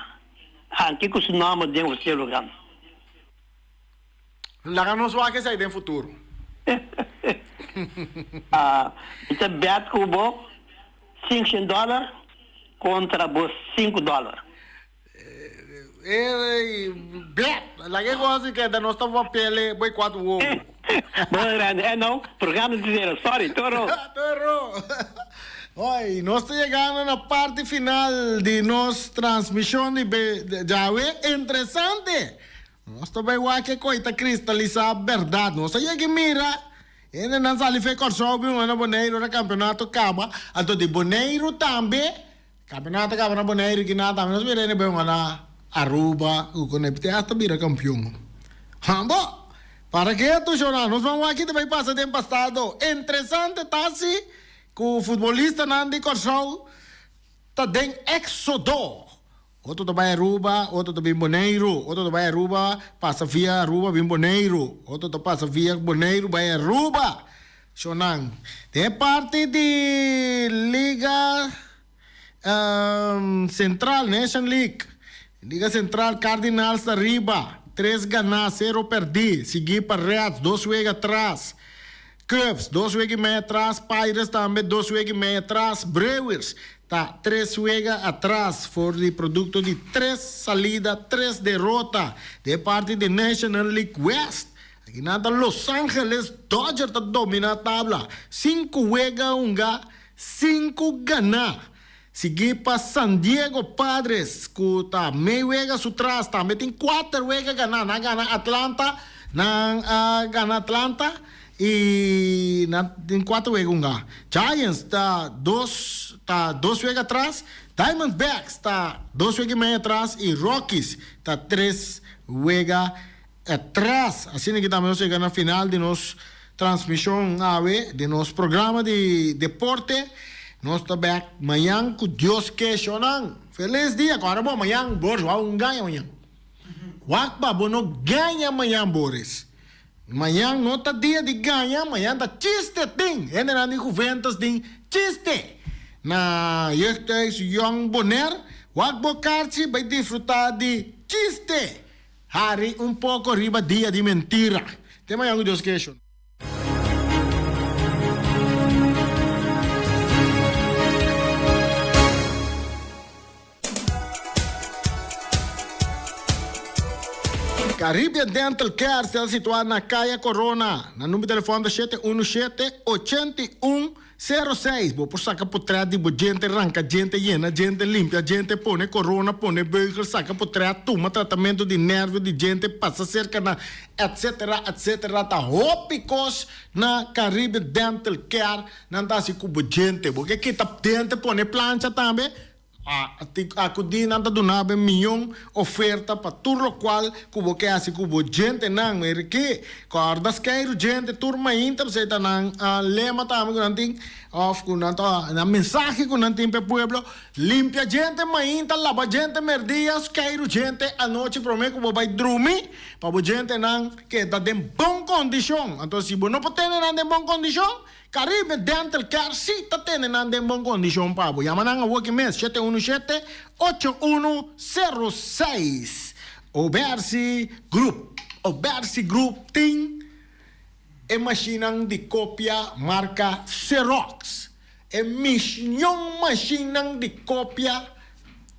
Aqui com o nome de você lugar. Lá não só que sai no futuro. It's a bet cubo $5 contra vos $5. Bet, la que cosa que da nostra papel boi 4 uovo. Não, programa de zero, sorry, Toro. Oi, nós estamos chegando na parte final de nossa transmissão de Jave. Interessante. Nós estamos igual que coisa cristalizar a verdade. Nós estamos aqui mira. Ele não sabe fazer corsobi, um Boneiro no campeonato acaba. Então de Boneiro também. Campeonato acaba na Boneiro que nada. Nós viramos bem na Aruba. O Conepte até vira campeão. Bom, para que tu chorar? Nós vamos aqui também passar tempo passado. Interessante, tá assim. Que o futebolista não de corso. Tá dentro exodo. Outro também Aruba, outro também Boneiro, outro também Aruba, passa via Aruba, bem Boneiro, outro passa via Boneiro, vai Aruba. Xonang. De parte de Liga Central, Nation League. Liga Central, Cardinals arriba, 3 ganar, 0 perder. Seguir para Reds, 2 juega atrás. Cubs, 2 juega e meio atrás. Pirates também, 2 juega e meio atrás. Brewers, está 3 juega atrás por el producto de 3 salidas, 3 derrotas de parte de National League West. Aquí nada Los Ángeles Dodgers domina la tabla. 5 juega unga, 5 gana. Sigue para San Diego Padres, que está meio juega su trás, também tem 4 juega gana, gana Atlanta, gana Atlanta e tem 4 juega unga. Giants está 2 juega atrás, Diamondbacks está 2 juega meio atrás e Rockies está 3 juega atrás. Assim que também nós chegamos na final de nossa transmissão de nosso programa de deporte. Nós estamos back amanhã com Deus questionando. Feliz dia, agora bom amanhã, Boris, vamos ganhar amanhã. Wakba, bom, não ganha amanhã, Boris. Amanhã não está dia de ganhar, amanhã está chiste, ting. Ainda não tem Juventus, ting, chiste. Na jeugdhuis Young Bonaire, Wakbo Karchi vai desfrutar de chiste. Hari pouco riba dia de mentira. Tem amanhã com Deus questionando. Caribbean Dental Care está situado na Caia Corona, na número de telefone de 717-8106. Vou por saca por trás de gente arranca, gente llena, gente limpa, gente põe corona, põe beugel, saca por trás, toma tratamento de nervo de gente, passa cerca na etc, etc. Tá hópicos na Caribbean Dental Care, não tá assim com gente, porque aqui tá dente põe plancha também. Acudi nanta donava milhão oferta para tudo o qual cubo que assim cubo gente não é que cordas queiro gente turma inter você tá não lema também com nanting of com nanto na mensagem com nanting para pueblo limpia gente mainta lava gente merdias queiro gente a noite promete cubo vai dormir para gente não que tá em bom condição então se não pode ter não em bom condição Caribbean Dental Care sí está teniendo en buena condición, pavo. Llaman a Walking Mes 717-8106. Obersi Group tem máquina de cópia marca Xerox. Máquina de cópia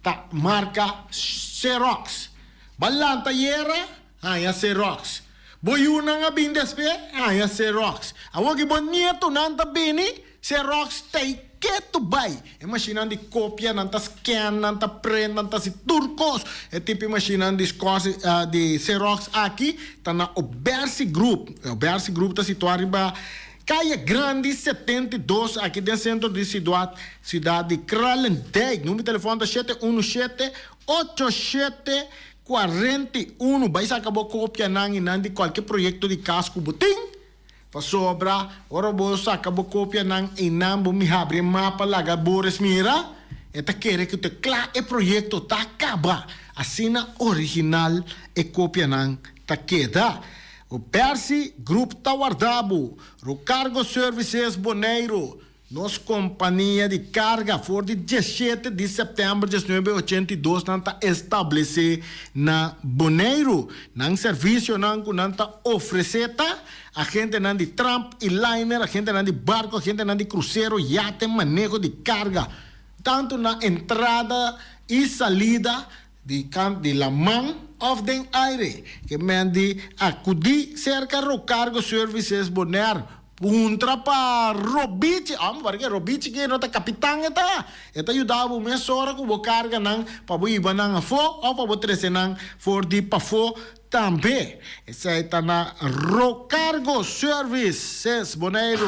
da marca Xerox. Balanta yera, é Xerox. Boyuna nga bindespe, é Xerox. Awag ibon nieto nanta bini, Xerox tay keto bay. E machina de cópia, nanta scan, nanta print, nanta si turcos. E tipo machina de Xerox aqui, tá na Obersi Group. Obersi Group tá situado ba Caia Grande 72, aqui dentro do centro de cidade de Kralendijk. Número de telefone é 717-8741. Vai acabou cópia de qualquer projeto de casco butim. Para sobra, ora bolsa acabou cópia e não me abre mapa laga Boris mira. Eta quer que o claro e projeto tá acaba. Assina original e cópia tá queda. O Percy Group tá guardado. O Cargo Services Bonaire. Nossa companhia de carga for de 17 de setembro de 1982 está estabelecida na Bonaire. Nang serviço nang kunanta ofereceta a gente de tramp e liner, a gente de barco, a gente de cruzeiro, iate, manejo de carga, tanto na entrada e salida de la man of den aire, que mandi acudi cerca do Cargo Services Bonaire. Puntra pa Robici, porque Robici que nota capitão eta ajudava o mês hora com o carga nang para iba nang fo ou para treze nang for di pa fo também. Essa está na Rocargo Services Bonaire.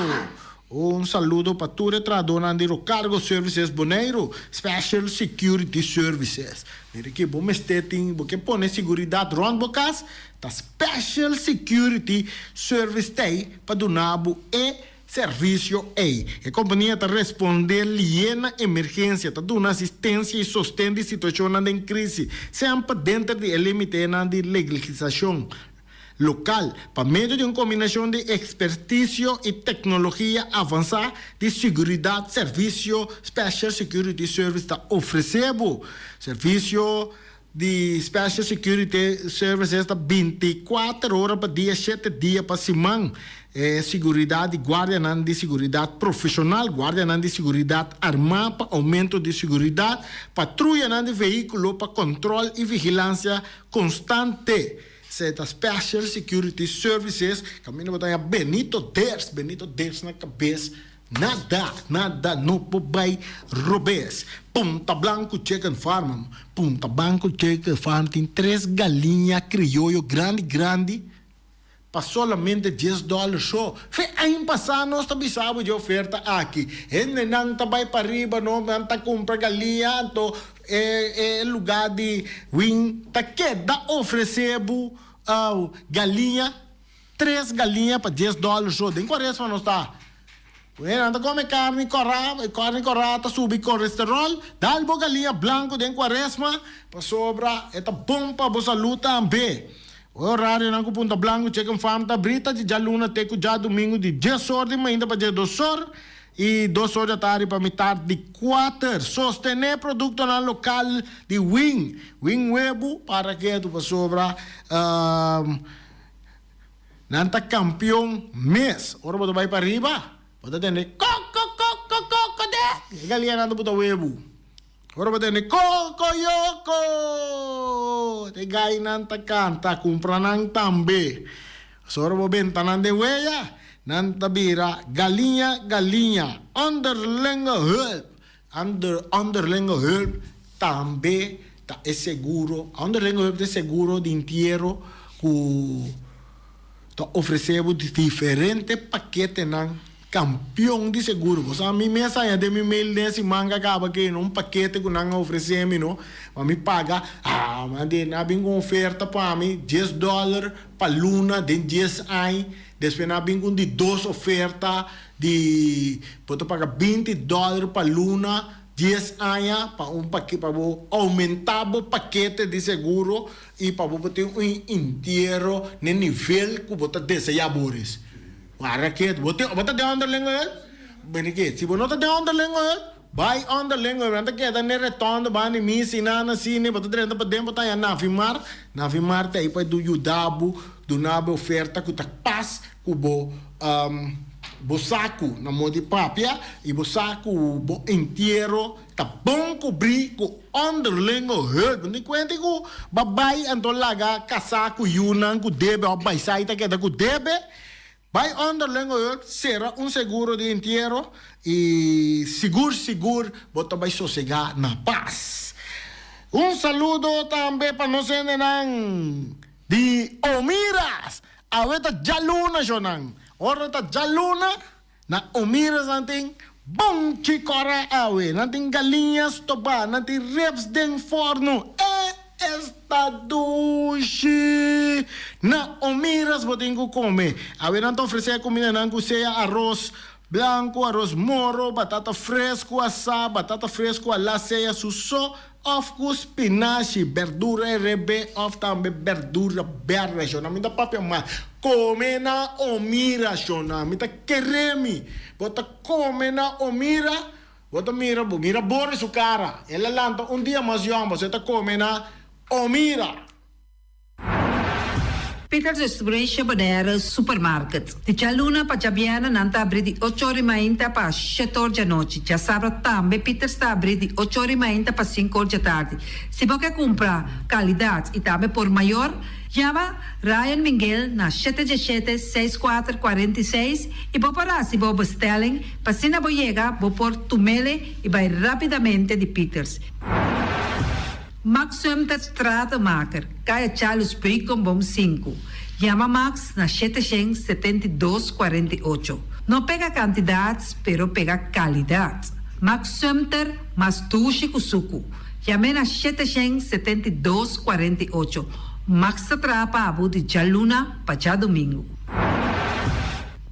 Saludo para tudo tradona de Rocargo Services Bonaire, Special Security Services. Aqui bom esteting, porque põe seguridade rond bocas. Ta Special Security Service Day para donabo e serviço e a companhia está responder liena emergência, está dando assistência e sustento de situação em crise, sempre dentro de limite de legislação local, para meio de uma combinação de expertise e tecnologia avançada de segurança, serviço Special Security Service está oferecendo serviço de Special Security Services está 24 horas por dia, 7 dias para semana. Seguridade, guarda de seguridade profissional, guarda de seguridade armada para aumento de seguridade, patrulha de veículo para controle e vigilância constante. Seta Special Security Services, caminho para Benito Ders na cabeça. Nada, não pode robes. Punta Blanco Chicken Farm. Punta Blanco Chicken Farm tem 3 galinhas crioulo grande. Para solamente $10 só. Foi ano passado nós também sabemos de oferta aqui. Ele não vai para riba, não está comprar galinha, então lugar de wing. Tá que dá oferecebo galinha, 3 galinhas para $10 só. Tem quaresma não está. Anda come carne corrata, sube colesterol, dá algo galinha blanco de quaresma, para sobra, é bom para a saúde também. O horário na Punta Blanco, Chicken Farm, tá brita de jaluna, teco já domingo de 10 horas de manhã para 2 horas e 2 horas da tarde para metade de 4. Sostener produto na local de Wing Webo, para que tu para sobra, nanta campeão mês. Ora, você vai para riba. Pode ter galinha nada puta webo. Ora pode ter cocoyoko. Te gai nanta canta compra nang tambe. Sora bo benta nande weya. Nanta bira galinha. Underlengo help tambe ta é seguro. Underlengo help é seguro de inteiro ku ta oferecemos diferentes paquetes nang campeão de seguro. Você a mim mensagem de meu mail nesse manga acaba que paquete que não oferecemos, não, mas me paga, mas de na bem com oferta para mim $10 para luna de 10 anos, depois na bem com de 2 oferta de pode pagar $20 para luna 10 anos para paquete para aumentar o paquete de seguro e para ter inteiro no nível que você deseja bores. Raket, bote de underling oil. Benike, si bono de underling oil, buy underling oil. Anta que da ne retorno ba ni mi sinana sine, bote de renda pa dempo ta ya navimar te aí pa do yudabu, do nabe oferta ku tak pas ku bo saco na modi papia e bo saco bo inteiro ta bom cobrir ku underling oil. Ni kwente ku babay anto laga casaco yunan ku debe o bai saita que da ku debe. Vai underling será seguro de inteiro e seguro, bota vai sossegar na paz. Saludo também para nós de Omiras. Aweta jaluna jonan. Ora ta jaluna na Omiras nanting bom chicora awe, nanting galinhas toba, nanting reps den forno. Esta duche na Omiras botingo come. Awe nanto oferecer comida nango seja arroz blanco, arroz moro, batata fresco assá, batata fresco ala seja suso, of com spinache, verdura rebe, of também verdura verde, jona. Minta papel mas come na Omira, jona. Minta queremi, bota come na Omira, bota mira bore su cara. Ela lanta dia mais yamba, você tá come na Omira. Peters Distribution Bonera Supermarket. De Chaluna para Jabiana nanta abrir de 8 horas e meia para 7 horas da noite. Já sabe também Peters está abrir de 8 horas e meia para 5 horas da tarde. Se você quer comprar qualidade e também por maior, chama Ryan Miguel na 717-6446 e vou parar se vou bestelling para se não vou chegar, vou pôr tumele e vai rapidamente de Peters. Max Sumter Stratenmaker, Kaya Charles Bacon Bom 5. Chama Max na 772-48. Não pega quantidades, pero pega qualidade. Max Sumter, mas tushi kusuku. Chama na 772-48. Max atrapa abu de Jaluna para domingo.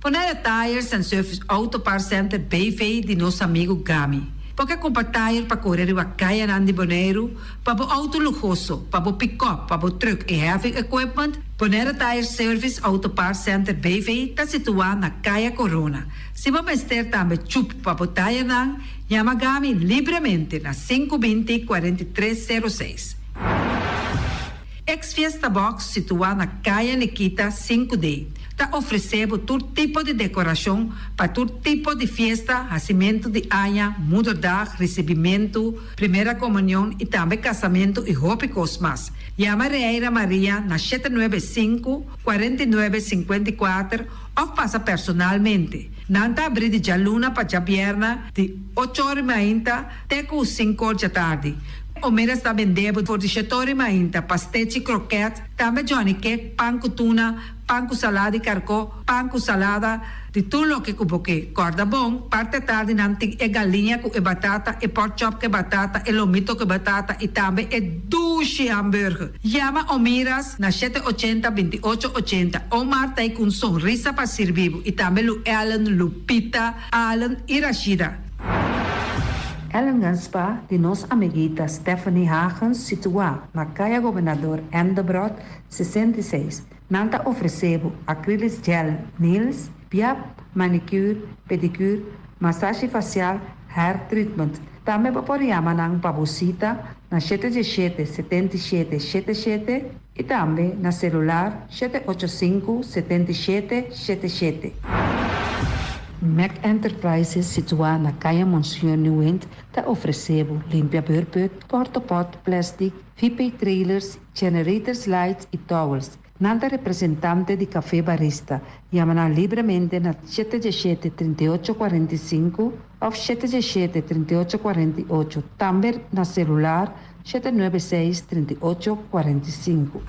Ponera Tires and Service Auto Parts Center Bayfay de nosso amigo Gami. Porque comprar tire para correr e caia nandi boneiro, para o auto luxuoso, para o pick-up, para o truck e heavy equipment, Ponera Tire Service Auto Parts Center BV está situado na Caia Corona. Se você ter também chup para o tire não, chama Gami livremente na 520-4306. Ex-Fiesta Box situada na Caia Nikita 5D. Está oferecendo todo tipo de decoração para todo tipo de festa, nascimento de anha, mudança, recebimento, primeira comunhão e também casamento e roupas mais. Llama Reira Maria na 795-4954 ou passa personalmente. Nanta abrir de jaluna para Jabierna de 8h30 até 5h da tarde. O mês está vendendo por 18h30 pastéis croquetes, também Johnny Cake, pão com tuna, pão com salada e carcó, pão com salada, de tudo o que cuboque. Corda bom, parte tarde não tem galinha com batata, e pork chop com batata, e lomito com batata, e também duche hambúrguer. Llama o Miras na 780-2880. O Marta com um sorriso para servir, e também o Ellen, Lupita, Alan e Rashida. Ellen Ganspa, de nossa amiguita Stephanie Hagens, situada na Caia Governador Endebrot 66. Nanta ofereceu acrylic gel nails, piap, manicure, pedicure, massagem facial, hair treatment. Também podemos nang pabusita na 77-77-77 e também na celular 785-7777. Mac Enterprises, situada na Caia Monsieur Nieuwend, está oferecendo limpia beurput, porta-pot, plastic, VP trailers, generators lights e towels. Nada representante de café barista. Llama livremente na 717-3845 ou 717-3848. Também na celular 796-3845.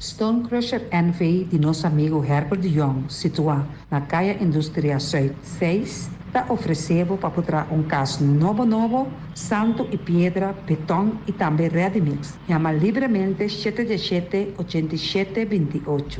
Stone Crusher NV de nosso amigo Herbert de Jong, situado na Caia Indústria Zuid 6, está oferecendo para botar caso novo, santo e pedra, betão e também ready-mix. Chama livremente 717-8728.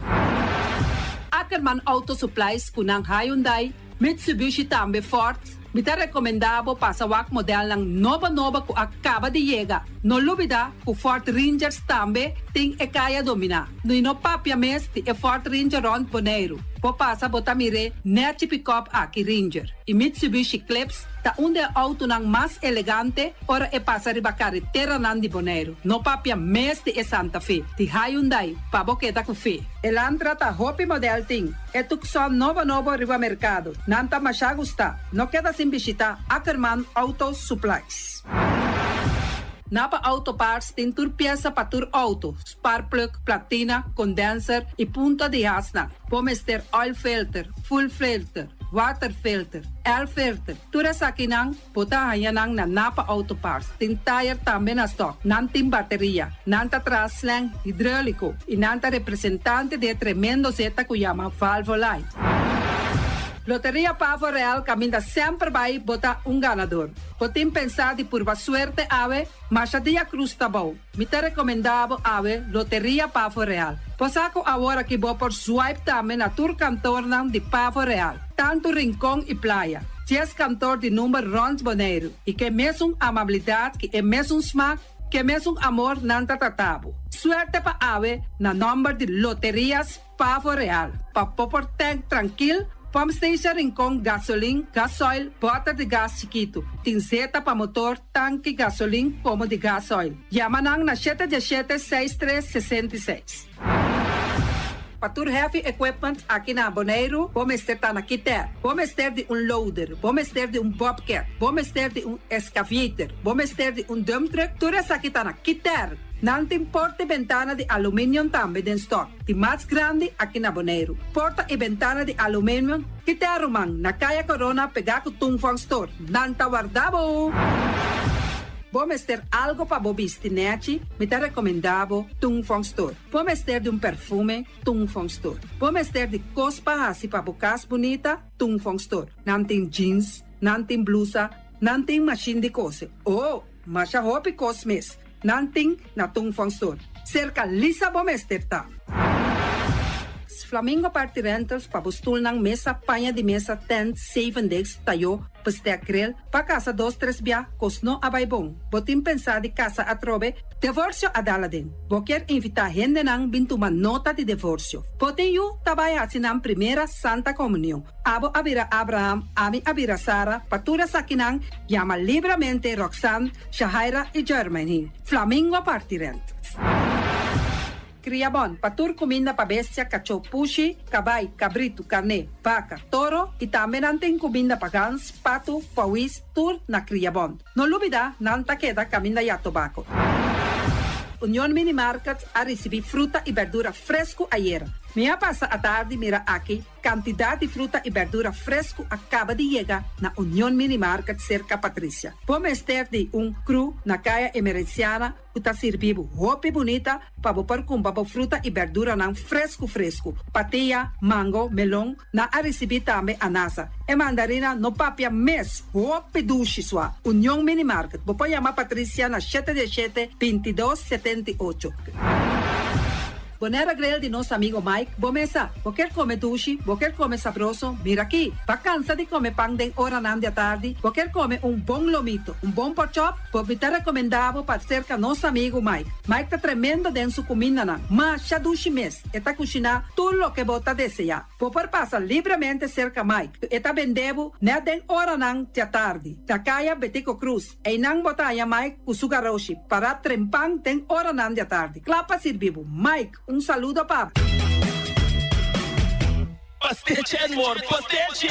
Ackerman Auto Supplies kunang Hyundai, Mitsubishi também Ford. Me tá recomendado para sa model ng nova que acaba de chegar. No lubida, o Ford Rangers também tem kaya domina. No inopapia mes de Ford Ranger Ron Bonaire. Po passa botamire net pick-up aqui Ranger. E Mitsubishi Eclipse tá auto ng mais elegante ora passa riba carretera nan di Bonaire. No papia mes de Santa Fe. De Hyundai, pa boqueta com fe. Elantra tá hopi model ting. Tukson novo riba mercado. Nanta masya gusta. No queda sin visita Ackerman Auto Supplies. Napa Auto Parts tem tur pieza para tur auto, spark plug, platina, condenser e punta de asna. Pomester oil filter, full filter, water filter, air filter. Tura sa kinang, puta hayanang na Napa Auto Parts. Tem tire também na stock, nantim bateria, nanta traslang hidráulico e nanta representante de tremendo zeta que chama Valvoline. Loteria Pavo Real caminha sempre vai botar ganador. Podem pensar de purva suerte ave, mas a dia cruz tá bom. Me tá recomendado ave Loteria Pavo Real. Posaco agora que vou por swipe também na tour cantor de Pavo Real. Tanto Rincón e Playa. 10 cantor de número Rons Bonaire. E que mesmo amabilidade, que é mesmo smack, que mesmo amor nanta tratabo. Suerte pa ave na número de Loterias Pavo Real. Pa popor tank tranquilo. Pump station Rincón, gasolina, gasoil, bota de gás chiquito. Tinzeta para motor, tanque, gasolina, como de gasoil. Yamanang na 717-6366. Patur heavy equipment aqui na Bonaire, vamos ter na Kiter. Vamos ter de loader, vamos ter de bobcat, vamos ter de excavator, vamos ter de dump truck. Tudo isso aqui na Kiter. Não tem porta e ventana de alumínio também em stock. De mais grande aqui na Bonaire. Porta e ventana de alumínio que te arrumam na Caia Corona pegar com Tungfang Store. Não tá guardado. Vamos ter algo para bobistinete, me tá recomendado Tungfang Store. Vamos ter de perfume, Tungfang Store. Vamos ter de cospa assim para bocas bonita, Tungfang Store. Não tem jeans, não tem blusa, não tem machine de coser. Oh, mas a roupa cosmes. Nanting na Tungfang Store. Cerca lisa bomester ta. Flamingo Party Rentals pa bustul ng mesa, panha de mesa, tent, 7 days, tayo, pastek grill, pa casa 2-3 biya, kosno abay bong. Botim pensa di casa atrobe, divorcio adala din. Boker invita hende ng bintuman nota di divorcio. Pote yu tabay hasinang primera Santa Comunión. Abo abira Abraham, ami abira Sara, patura sa kinang, llama libremente Roxanne, Shahaira y Germany. Flamingo Party Rentals. Criabon, patur comida para bestia, cachorro, pushi, cabay, cabrito, carne, vaca, toro e também natin comida para gans, pato, pawis, tur na Criabon. No lubida, nanta queda caminda ya tobacco. Union Mini Market a receber fruta e verdura fresco ayer. Minha passa a tarde mira aqui, quantidade de fruta e verdura fresco acaba de chegar na Union Mini Market cerca Patrícia. Vamos ter de cru na caia emergenciana, que está servindo roupa bonita para você comprar fruta e verdura não fresco. Patia, mango, melão, na a receber também anasa. E mandarina no papia mês, roupa duche sua. Union Mini Market. Você chama Patrícia na 717-2278. Bonera grel de nosso amigo Mike, bomesa, você quer comer duche, você quer comer sabroso, mira aqui, tá cansa de comer pão de hora não de tarde, você quer comer bom lomito, bom pork chop, você te recomendava para cerca nosso amigo Mike. Mike tá tremendo dentro sua comida, mas já duche mês, e tá cozinhando tudo o que você deseja. Você passa livremente cerca Mike, e tá vendendo na de hora não de tarde. Da caia Betico Cruz, e não botaia Mike com sugaroshi, para trempang de hora não de tarde. Clapa servivo, Mike, saludo, papo. Pastiche, amor, pastiche.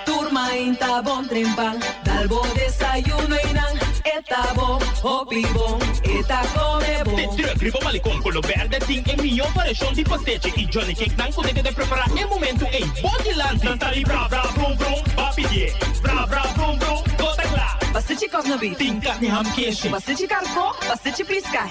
Turma inta bom trempal, dal bom desayuno y nan. Eta bom, hopi bom, eta come bom. Te gribo malicom con lo verde ting e mio variação de pastiche e Johnny Cake nan ko de preparar em momento em Bodyland. Nantali bra bra brum brum, papi die. Bra bra brum brum, gota clara. Pastiche corn beef, Ting carne ham queijo. pastiche carpo, pastiche pisca,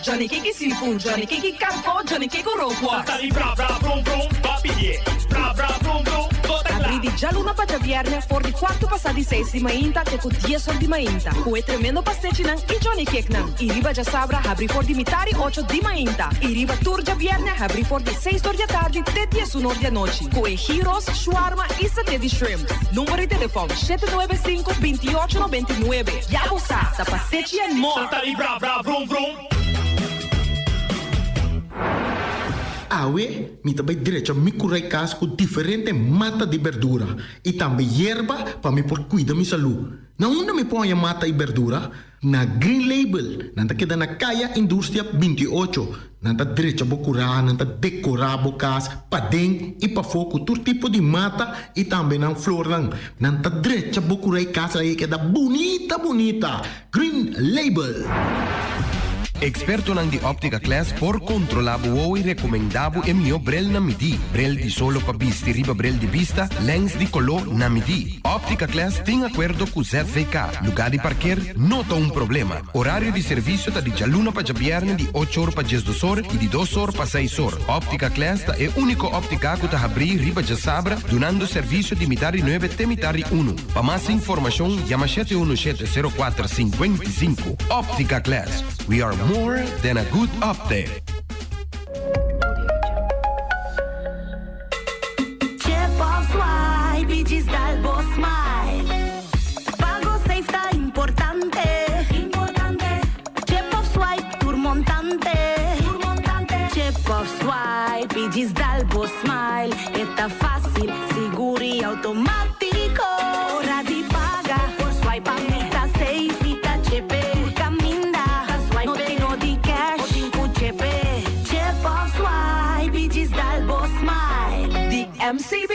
Johnny Cake seafood, Johnny Cake carpo, Johnny Cake roquas. Nantali bra bra brum brum, papi die. Bra bra brum brum, gota clara. Abri di già luna para viernes, for di quarto passati 6 di mainta, che con 10 ore di mainta. Cu tremendo pastiche nan e Johnny Cake nan. I riba già sabra, abri for di mitari 8 di mainta. I riba tour già viernes, abri for di 6 ore di tardi, te 10 ore di noci. Cu gyros, shawarma e satè di shrimp. Numero di telefono 795-2899. Ya bossa, da pastiche and more. Nantali bra bra brum brum. Awe, mi também direito a me curar casco com diferente mata de verdura e também erva para me por cuidar da minha saúde. Na onde me põe a mata e verdura? Na Green Label, nanta queda na Caia Indústria 28. Nanta direito a curar, nanta decorar a casa, para dentro e para fogo, todo tipo de mata e também na flor. Nanta direito a curar a casa aí queda bonita. Green Label. Experto nang di Optica Class por controlabo e recomendabo e mio brel na midi. Brel di solo pa bisti riba brel di vista, lens di color na midi. Optica Class tem acordo com ZVK. Lugar de parquear, nota um problema. Horário de serviço tá de jaluna pa jabierne di 8 horas pa 12 horas e di 2 horas pa 6 horas. Optica Class tá é único óptica que tá abrir riba de sabra, donando serviço de mitari 9 te mitari 1. Pa mais informação, chama 717-0455. Optica Class. We are more than a good update. Cepov Swipe diz dal Boss Smile. Pago safe tá importante. Cepov Swipe turmontante. Cepov Swipe diz dal Boss Smile. Eta fácil, seguro e automático. Hora de pagar por swipe, tá safe e tá chepe. MCB.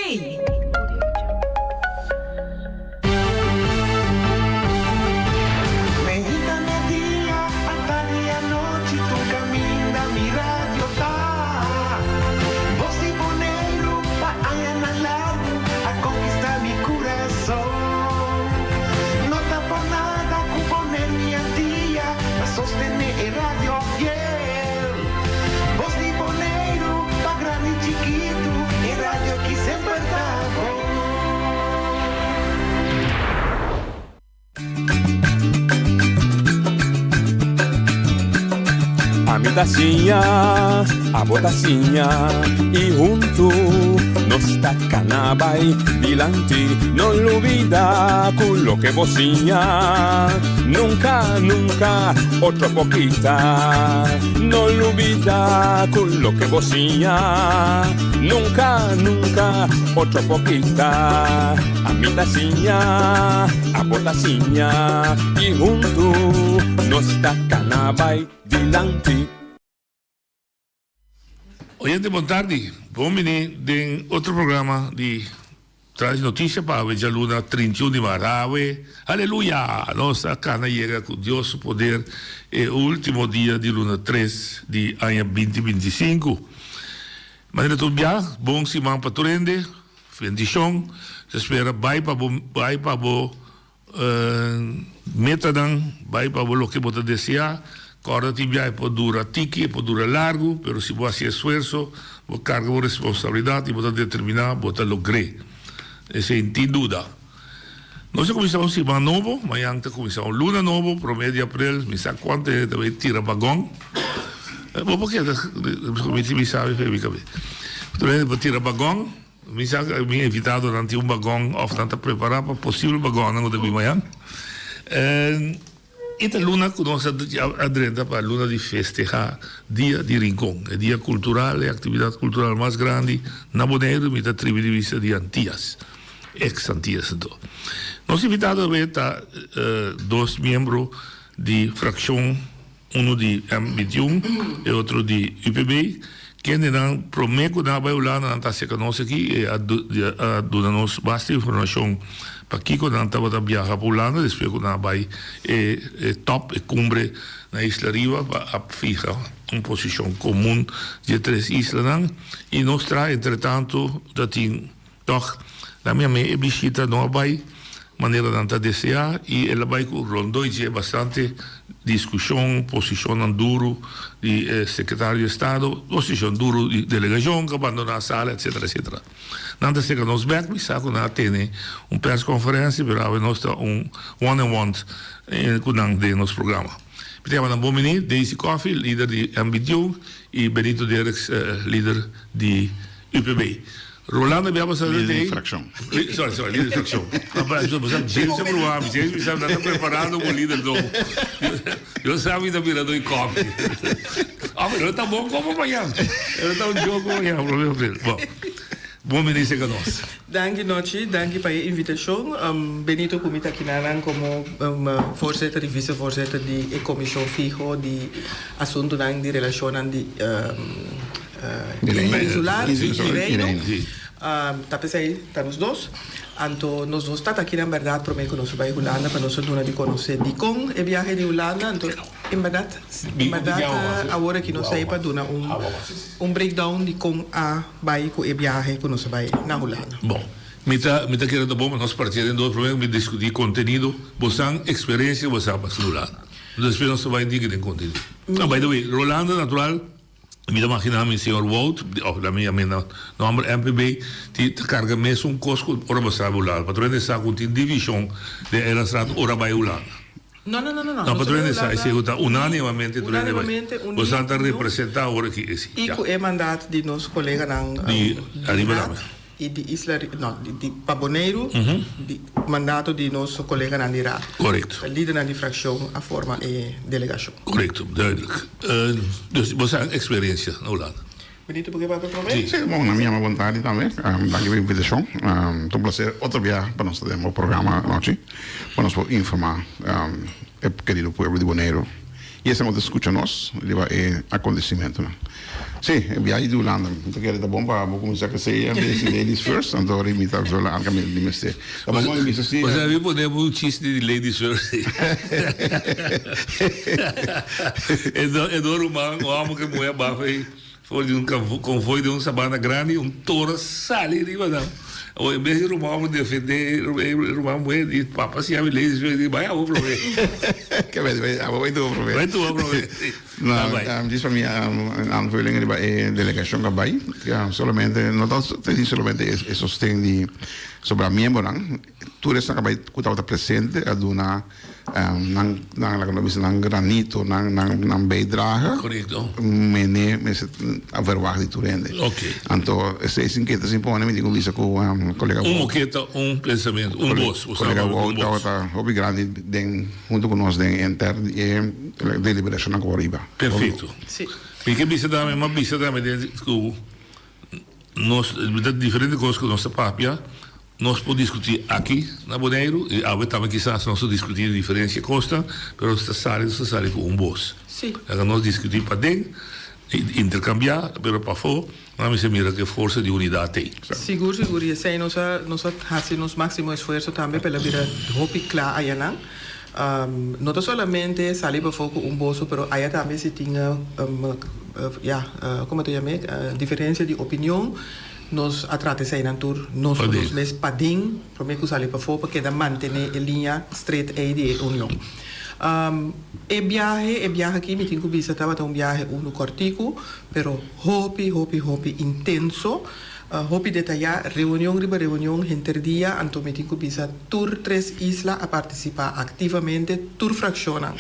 Medita mi día, hasta día noche, tu camina mi radio tá. Voz de boneiro, pa allá na largo, a conquistar mi corazón. No está por nada, con poner mi día, a sostener el radio fiel. Voz de boneiro, pa grande y chiquito, el radio que sempre tá bom. A midacinha, a botacinha e junto nos tacanabay dilante, no olvida con lo que vocinha. Nunca, nunca, otra poquita, no olvida con lo que vocinha. Nunca, nunca, otra poquita. A midacinha, a botacinha y junto nos tacanabay dilante. Oyente, boa tarde. Bom menino, tem outro programa de traz notícia para a Luna 31 de março. Aleluia! Nossa cana chega com Deus o poder. É o último dia de Luna 3 de ano 2025. Maneira tudo bem, bom semana para Turende, bendição. Espero vai para o metadan, vai para o que você deseja. Corda tibia pode durar tiki, pode durar largo, pero se você esforço, você carga a responsabilidade e você determinar, você lograr. Isso é sem dúvida. Nós começamos semana novo, amanhã começamos luna novo, promedio de abril, me sabe quanto é também tira bagão. Porque me sabe, também tira bagão, me sabe, me invitado durante bagão, ou tanto preparar para possível bagão, não deve amanhã. Esta luna que nós adrenda para a luna de festejar Dia de Rincón, é dia cultural, é a atividade cultural mais grande na Bonaire, e da tribo de vista de Antillas, ex-Antillas. Então. Nós invitados a ver dois membros de fração, um de M21 e outro de UPB, que não prometo que vai lá na Antácia nós aqui e a nos basta informação para que quando estava viajar para Holanda, depois quando vai top e cumbre na Isla Riva para fijar uma posição comum de 3 islas e nós traz entretanto da tem toch na minha visita não vai maneira de desejar e ela vai com rondões bastante discussão, posição duro de secretário de Estado, posição duro de delegação que abandonar a sala, etc, etc. Nada se que nós back, me saco na tem press conferência, pero nós está one-on-one com de nosso programa. Temos um bom menino, Daisy Coffee, líder de MBTU, e Benito Dereks, líder de UPB. Rolando abbiamo líder de fração. Sorry, líder de fração. James está preparado como líder do. Eu sabia da virada em coffee. Mas ele está bom como amanhã. Ele está jogo amanhã, bom. Bom ministro que nós. Danke noite, danke para a invitação. Benito comita aqui como voorzitter e vice-voorzitter de comissão fijo de assunto de relação de insular e reino. Tapesei está nos dois. Então, nós dois está aqui na verdade para mim que nós vai Holanda para nós donar de conhecer de com e viagem de Holanda. Então, em verdade agora que nós sai para donar breakdown de como a vai com e viagem que nós vai na Holanda. Bom. Me está querendo bom, mas nós partimos do problema de discutir conteúdo, você experiência, você para Holanda. Depois nós vai indicar em conteúdo. By the way, Holanda natural. Me imaginar o senhor Wout, da minha nome MPB, que carga mesmo costo para você Holanda. Patrão de saco tem divisão de elas ora vai Holanda. Não. Não, patrão de saco se usa unanimamente durante você está representar agora aqui esse. E com o mandato de nosso colega de arriba e de Isla, não, de Paboneiro, de mandato de nosso colega na Irak. Correto. Líder na fração a forma e delegação. Correto, duidelijk. Dus você tem experiência na Holanda? Benito, porque vai promover? Sim, bom, na minha vontade também. Danke pela invitação. É um prazer outro dia para nós ter um programa hoje, para nós informar o querido povo de Bonaire. E essa é uma discussão nós, leva acontecimento, né? Sim, viagem de Holanda. Então, quero dar bom para começar a ser ladies first, então eu imito a Zola Argamel de Mestre. Você viu podemos um chiste de ladies first. É do rumano, o homem que morreu baixo foi de convoio de sabana grande, touro sale de badão. Ou em vez de rumano defender, rumano morrer e papa se abre ladies first, vai ao problema. Que vai tu problema. Vai tu problema. Não, diz para mim a aanvulling de delegação que vai, solamente não tem somente esses tem sobre a membro, tudo isso que vai estar presente a dona na granito, na bijdrage, mene a verwacht die toerende. Okay. Então, esses inquietos impõem, me digo isso com o colega. Inquieta, pensamento, voz. Colega Walter está hobby grande, junto com nós, inter deliberação agora iba. Perfeito. Sim. Porque bisa também, mas bisa também que nós diferentes coisas que nós papia nós podemos discutir aqui na Bonaire e a também quizás nós discutir diferença costa, mas está sale com voz. Sim. Nós discutir para dentro intercambiar, pero para fora, a mí se mira que força de unidade tem. Seguro, seguro. E esse nós fazemos máximo esforço também pela vida hopi claro aí não. Não solamente sair para foco bolso, pero aí também se tinha como te chamei, diferença de opinião. Nos atrate sai na tour, nós mes pading, prometo sair para foco porque da manter a linha straight aí de união. E viaje aqui, me tenho que visitar viaje cortico, pero hopi intenso, hopi detallar, reunião riba reunião, interdia, então me tenho que visitar tour 3 islas a participar ativamente, tour fracciona,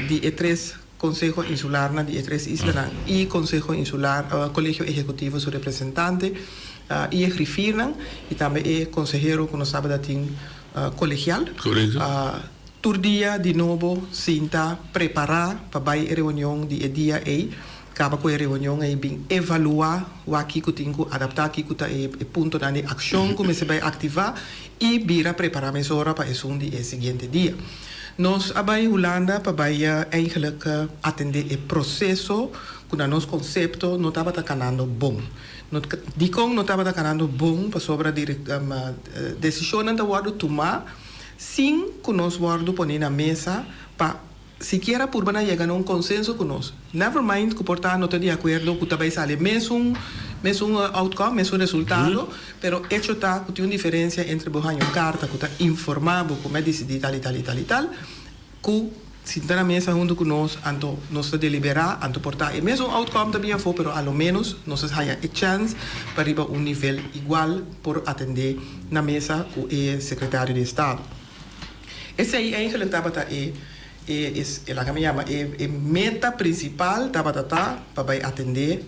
de E3 Consejo Insular, de E3 islas, e Consejo Insular, Colegio Ejecutivo, seu representante, e Grifirnan, e também consejero, que nós sabemos que colegial. Correto. Tur dia de novo sinta preparar para a reunião de dia aí, acaba com a reunião aí bem evaluar o aqui que tem que adaptar aqui que tá é ponto da ação como se vai ativar e vira preparar mais hora para o dia seguinte dia. Nós abai Holanda para eigenlijk atender o processo com o nosso conceito não estava canando bom. Dicom não estava canando bom para sobre a decisão não estava tomar sim que nós vamos pôr na mesa para sequer por chegar a um consenso com nós. Never mind que portanto não está de acordo que também sai mesmo outcome, mesmo resultado, pero hecho está que tem uma diferença entre uma carta que está informado como é decidido tal, que se está na mesa junto com nós, então nós deliberar, então portar e mesmo outcome também foi, pero ao menos nós temos a chance para ir a nível igual por atender na mesa com o secretário de Estado. Esse aí eigenlijk estava ela que me chama meta principal estava para atender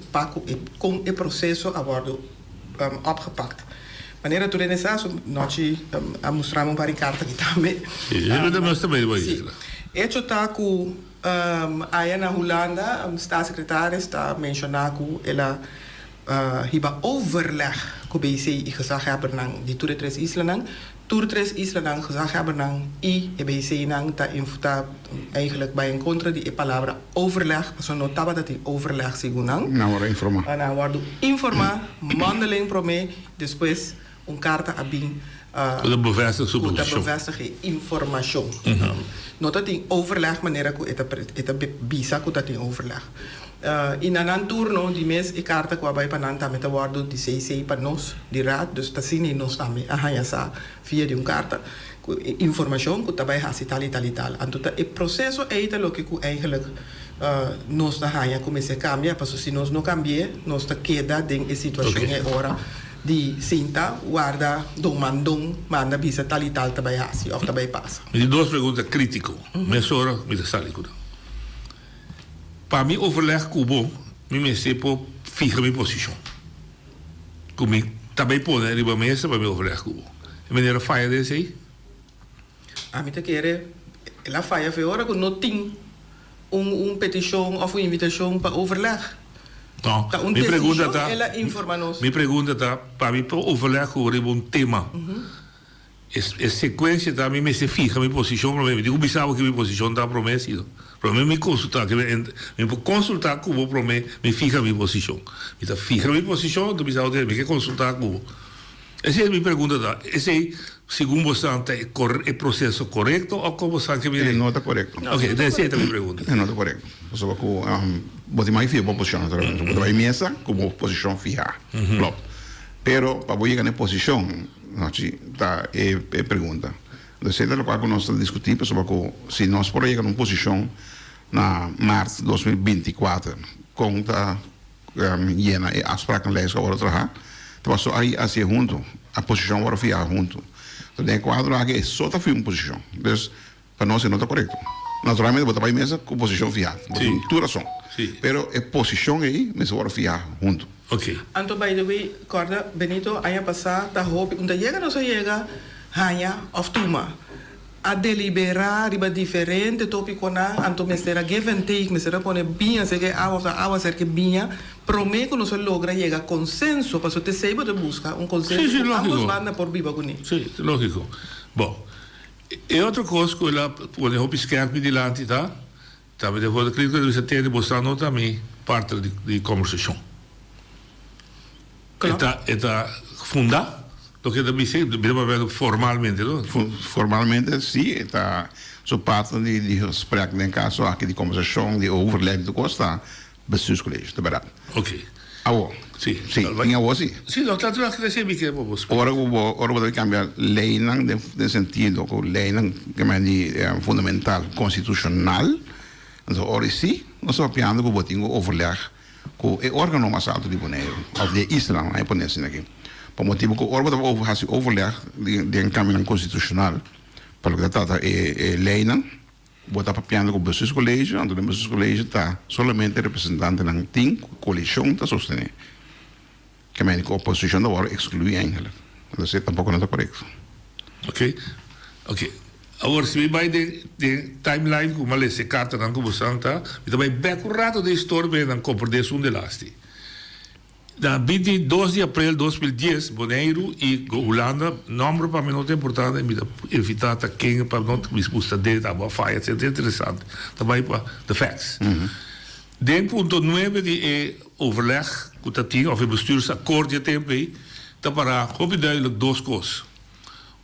com o processo a bordo opgepakt. Wanneer het erin is, nós mostramos para carta aqui também. Sim. Hecho está que aí na Holanda, a staatssecretaris está mencionando que ela hiba overleg com o BC e gezag hebben die Tour 3 Island. Tour 3 Island gezag hebben e BC está eigenlijk bij een contra die palavra overleg, so notava dat die overleg segundo hora informar. Na hora informar, mandeling pro me, depois carta a bem de bevestigde informatie. Not dat in overleg maneira que eta bisa que dat in overleg. In een turno die mes e carta que vai para nanta met awardo die CC para nós die raad dus dat zien nós também a sa via de carta informação que também há tal. Então o processo é lo que eigenlijk nós na haya comece a cambiar, para se nós não cambiar nós ta queda em situação é hora de sinta guarda domandong manda bisa tal também assim ou também passa. Me duas perguntas críticas. Mesora me sali kuda. Para mim overleg kubo, me sepo fija minha posição. Comigo também pode riba mesa para me overleg kubo. E maneira falha desse aí? A mim te quer ela falha foi hora que não tem petição ou uma invitação para overleg. Não, me pergunta tá. Ela informa-nos. Me pergunta tá, para mim para overleg com tema. É sequência tá, me se fija minha posição, para mim digo bisava que minha posição tá prometido. Para mim me consultar, que me consultar como para mim me fija minha posição. Me tá fija minha posição, do bisava ter me que consultar como. Essa é a minha pergunta tá. Esse aí, segundo você é processo correto ou como você que me não está correto. Ok, essa é a minha pergunta. Não está correto. Só que você mais fija uma posição, você vai mesa como posição fija. Pero para chegar na posição, tá é pergunta. Então, é lo que nós discutimos, sobre se nós podemos chegar numa posição na março de 2024, com a llena e afsprakenlijst agora trabalhar, então só aí assim junto, a posição agora ficar junto. Então, tem quadro aqui é só tá uma posição. Então, para nós não está correto. Naturalmente, botar para a mesa com posição fiar. Sim. Tudo razão. Sim. Pero a posição aí, mas agora ficar junto. Ok. Então, by the way, corda, Benito, aí passar, tá roupa, quando chega, não se chega, hanya of tuma. A deliberar riba diferente tópico na anto mesera give and take mesera pone binha se que awa ser que binha prometo no se logra llega consenso para te seiba de busca un consenso sí, ambos banda por viva con sí, lógico. Bom, e outra coisa que ela quando eu piscar me dilante tá também depois de clicar você tem de mostrar não também parte de conversação. Está funda, lo que dice, formalmente, ¿no? Formalmente, sim, está zo parte de gesprek, in caso aqui de conversação, de overleg de costa, bestuurscollege, te bereiken. Oké. Awo. Sim. Em awo, sim. Sim, não, está tudo aqui, que vamos. Ora we cambiar leiding de sentido, com leiding que é fundamental, constitucional. Então, ora sim, nós estamos piando com o botinho overleg com o órgão mais alto de Bonaire, of de Island, aí põe assim aqui. Por motivo que ora we overleg de caminho constitucional, para que trata leiding, botar piando com o bestuurscollege, então o bestuurscollege está somente representante ng team, coalição, está sostener. Que a oposição agora exclui eigenlijk. Dat is tampoco não está correto. Ok. Agora, se vai de timeline, como ele se carta na Cubosanta, então vai bem curado de história na compreensão de laste. Na 22 de abril de 2010, Bonaire e Holanda, número para mim muito importante, me evitar a quem para não me expusta de a faia, etc. Interessante. Também para the facts. Den ponto 9 de overleg, que dat ding, of het bestuursakkoord je tempo, dat para hoop duidelijk duas coisas.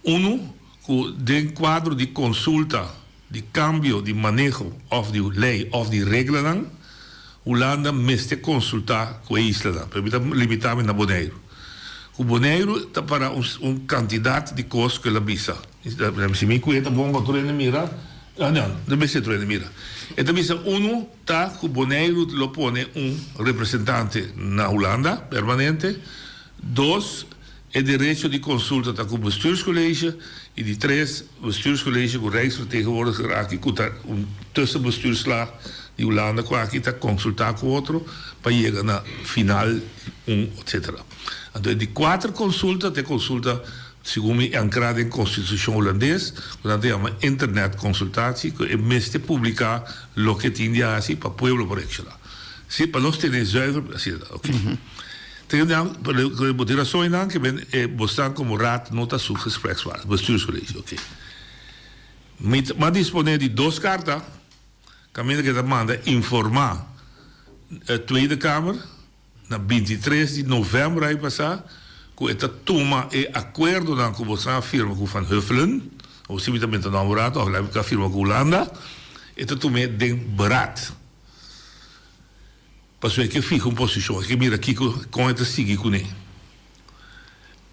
Uno, que den quadro de consulta, de cambio de manejo of de lei of de regelen, Holanda miste consultar com a Islândia, para limitar na Bonaire. O Bonaire está para candidato de coisa que ela visa. Se me cuida bom, que tu mira. Não, não me centro em mira. Então, uno está que o Bonaire lo pone representante na Holanda, permanente. Dois, é direito de consulta com o bestuurscollege. E de três, o bestuurscollege com o Rijksvertegenwoordiger, aqui com tussenbestuurslaag de Holanda, com aqui está consultar com o outro, para chegar na final, etc. Então, de quatro consultas, tem consulta segundo é ancrado em Constituição holandesa, quando tem uma internet consultatie, que é mesmo publicar o que tem de assim para o povo por exemplo. Sim, para nós ter zuiver, assim, ok. Tem dan, para a moderação dan, que é bostan como raad nota sul gesprekswaardig, bestuurscollege, ok. Maar disponeer die duas cartas, caminho que manda informar a Tweede Kamer, na 23 de novembro aí passar, que esta toma e acordo dan com você firma com Van Huffelen, ou simplesmente não beraad, ou leva que firma com Holanda, esta toma den beraad. Passo que fica uma posição, que mira aqui com esta sigue com ele.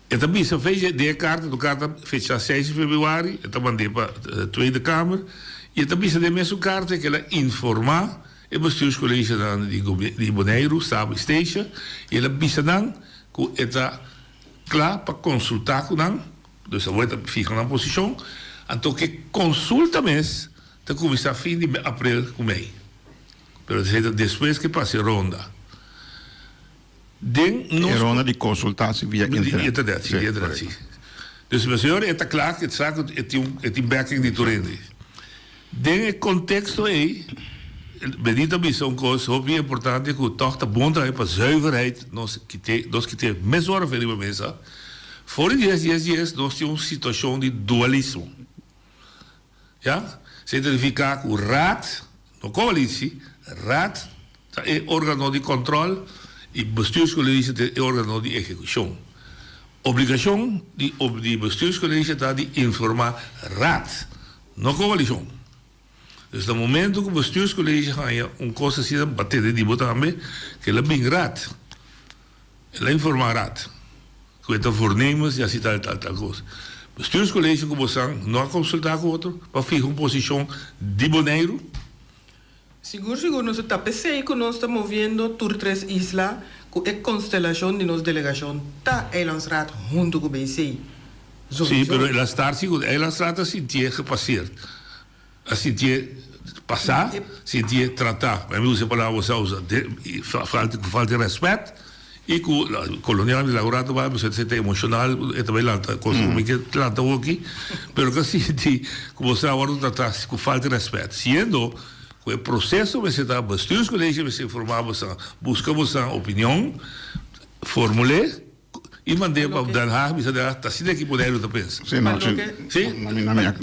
Esta missa fez de carta fecha 6 de fevereiro, esta mandei para a Tweede Kamer, e esta missa de mesma carta que ela informar o bestuurscollege de Bonaire, Sabo Station, e ela missa dan que esta klaar para consultar com nós, dus dan wordt fica na posição, então que consulta mes, te começa a fim de abril com mij. Pero depois que passe ronda. Ronda de consultatie via internet. Sim. Dus mijn senhor, está claro que het een backing de Torrente. Den contexto é, benita missão coisa, ook weer importante que toch de bond para zuiverheid, nós que tem mais hora ver uma mesa. Voor die dias nós temos uma situação de dualismo. Ja? Se identificar que o raad, no coalitie, raad é órgão de controle e bestuurscollege é órgão de execução. Obrigação de bestuurscollege está de informar raad, no coalição. Dus no momento que o bestuurscollege ganha coisa assim, bater de botar também, que ela bem raad. Ela informa raad. Que está voornemens e assim tal coisa. O bestuurscollege que você não consultar com outro, para ficar uma posição de Bonaire. Seguro, nós estamos pensando que nós estamos movendo por 3 islas, que é constelação de nossa delegação, está Eilandsraad junto com o BC. Sim, mas ela está assim, tinha que passar. Assim, tinha passar, assim, tinha tratar. Mas usa a palavra, você usa, falta de respeito, e que o colonial de laurado vai, você tem emocional, e também lá, consumir que lá está aqui, mas que assim, como você agora tratar com falta de respeito. Sendo o processo, você está bestuurscollege, você informava, buscamos a opinião, formule, Iemand die op Den Haag, bisa daar, dat zie ik Bonaire te pensen. Sim, não,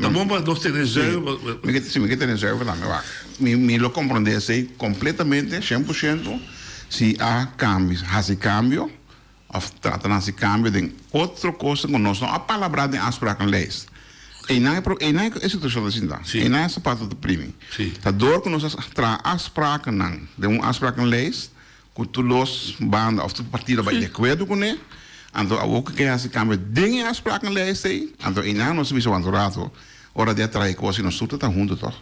Tá bom, mas nós temos zuiver. me que tem zuiver lá, me lo compreender sei completamente 100% se há cambios, há cambio, of tratam esse cambio de outra coisa que nós não a palavra de afspraken leest. En na situação assim dá. E na essa parte do primo. Tá dor que nós afspraken não, de afspraken leest, que tu los banda of tu partido bij de acordo com ele. Então, ook que esse cambio de afspraken leest aí, então e na nós viso rato, hora de atrair coisas nós tudo tá junto toch.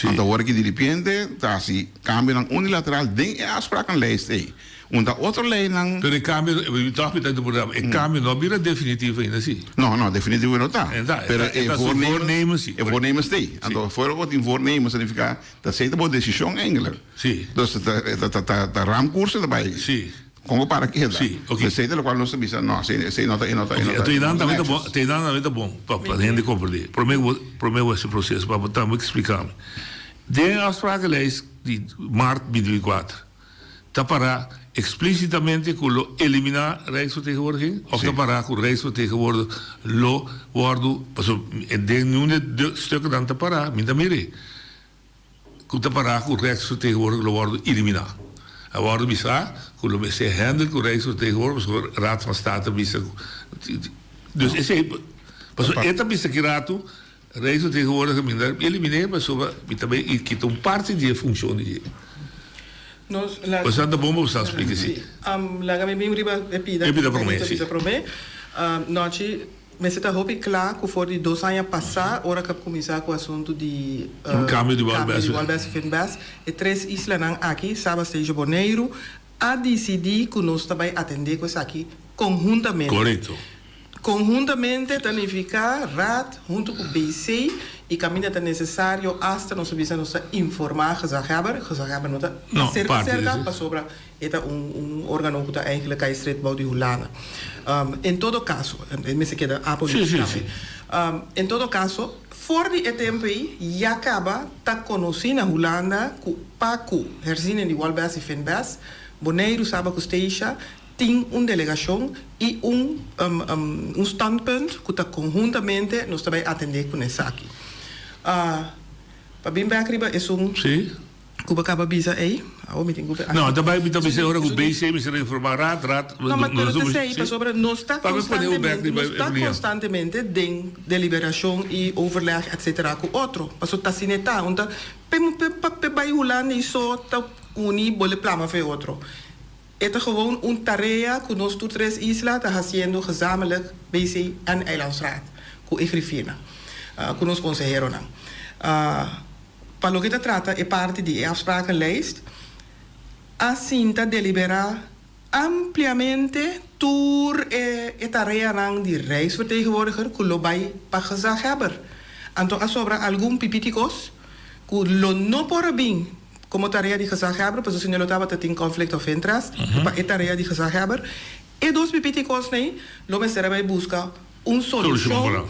Então, hora que de repente, tá assim, cambio unilateral de afspraken leest aí. Und da outra lei não. Pero cambio, eu estava pensando no programa, cambio não vira definitivo ainda assim. Não, definitivo não tá. Pero voornemens. Voornemens sim. Então, fora wat in voornemens significa dat zit een decisão eigenlijk. Sim. Dus dat ramkoersen erbij. Sim. Como para que Sim, ok. Sei de lo qual não se bisa, não, sei nota. Tem nada bom, para gente compreender. Primeiro esse processo, para botar muito explicar. De afsprakenlijst die maart 2024, tá para explicitamente com lo eliminar rijksvertegenwoordiging, of tá para com rijksvertegenwoordiging lo worden, paso de nune stukken dan tá para, minta mire. Com tá para com rijksvertegenwoordiging lo worden eliminar. A worden bisa, com lo se handel com rijksvertegenwoordiging, com raad van state bisa. Dus esse, paso eta bisa kirato rijksvertegenwoordiger minder elimineer, maar zo também e que parte de função de. Pues anda bom você explica sim. Laga me bem riba epida prome. Noche me se tá hopi claro que for de 2 anos passar, ora que começar com o assunto de cambio de Walbes Finbas e 3 islas nan aqui, Saba Seja Bonaire, a decidir que nós também atender com isso aqui conjuntamente. Correto. Conjuntamente significa RAD junto com o BC e caminho é necessário hasta nós precisamos informar gezagheber não está cerca para sobre é órgão que está eigenlijk a estreito bouw de Holanda. Em todo caso, me se queda a política. Em todo caso, voor die tempo já acaba tá conhecendo a Holanda que Paco herzien de Walbes e Finbas, Bonaire sabe que esteja tem delegação e standpunt que está conjuntamente nós também atender com isso aqui. Para bem bem arriba é sim. Cuba acaba bisa aí. Não, também me também se ora o BC me se informar raad. Não, mas eu sei para sobre nós está constantemente de deliberação e overleg etc. com outro. Passo tá sineta, então pe vai Holanda e só tá uni bole plama fe outro. Het is gewoon een tarefa que nós 3 islas está fazendo gezamenlijk BC en Eilandsraad, com Egrifina, com os conselheiros. Para lo que se trata é parte de afsprakenlijst, assim está deliberar ampliamente door a tarefa de rijksvertegenwoordiger que lo vai para gezagheber. Então, a sobra algum pipiticos que lo não por bem como tarefa de gezagheber, porque o senhor estava tendo conflito of interest, para a tarefa de gezagheber, e 2 pipiticos nem, lo me será buscar solução.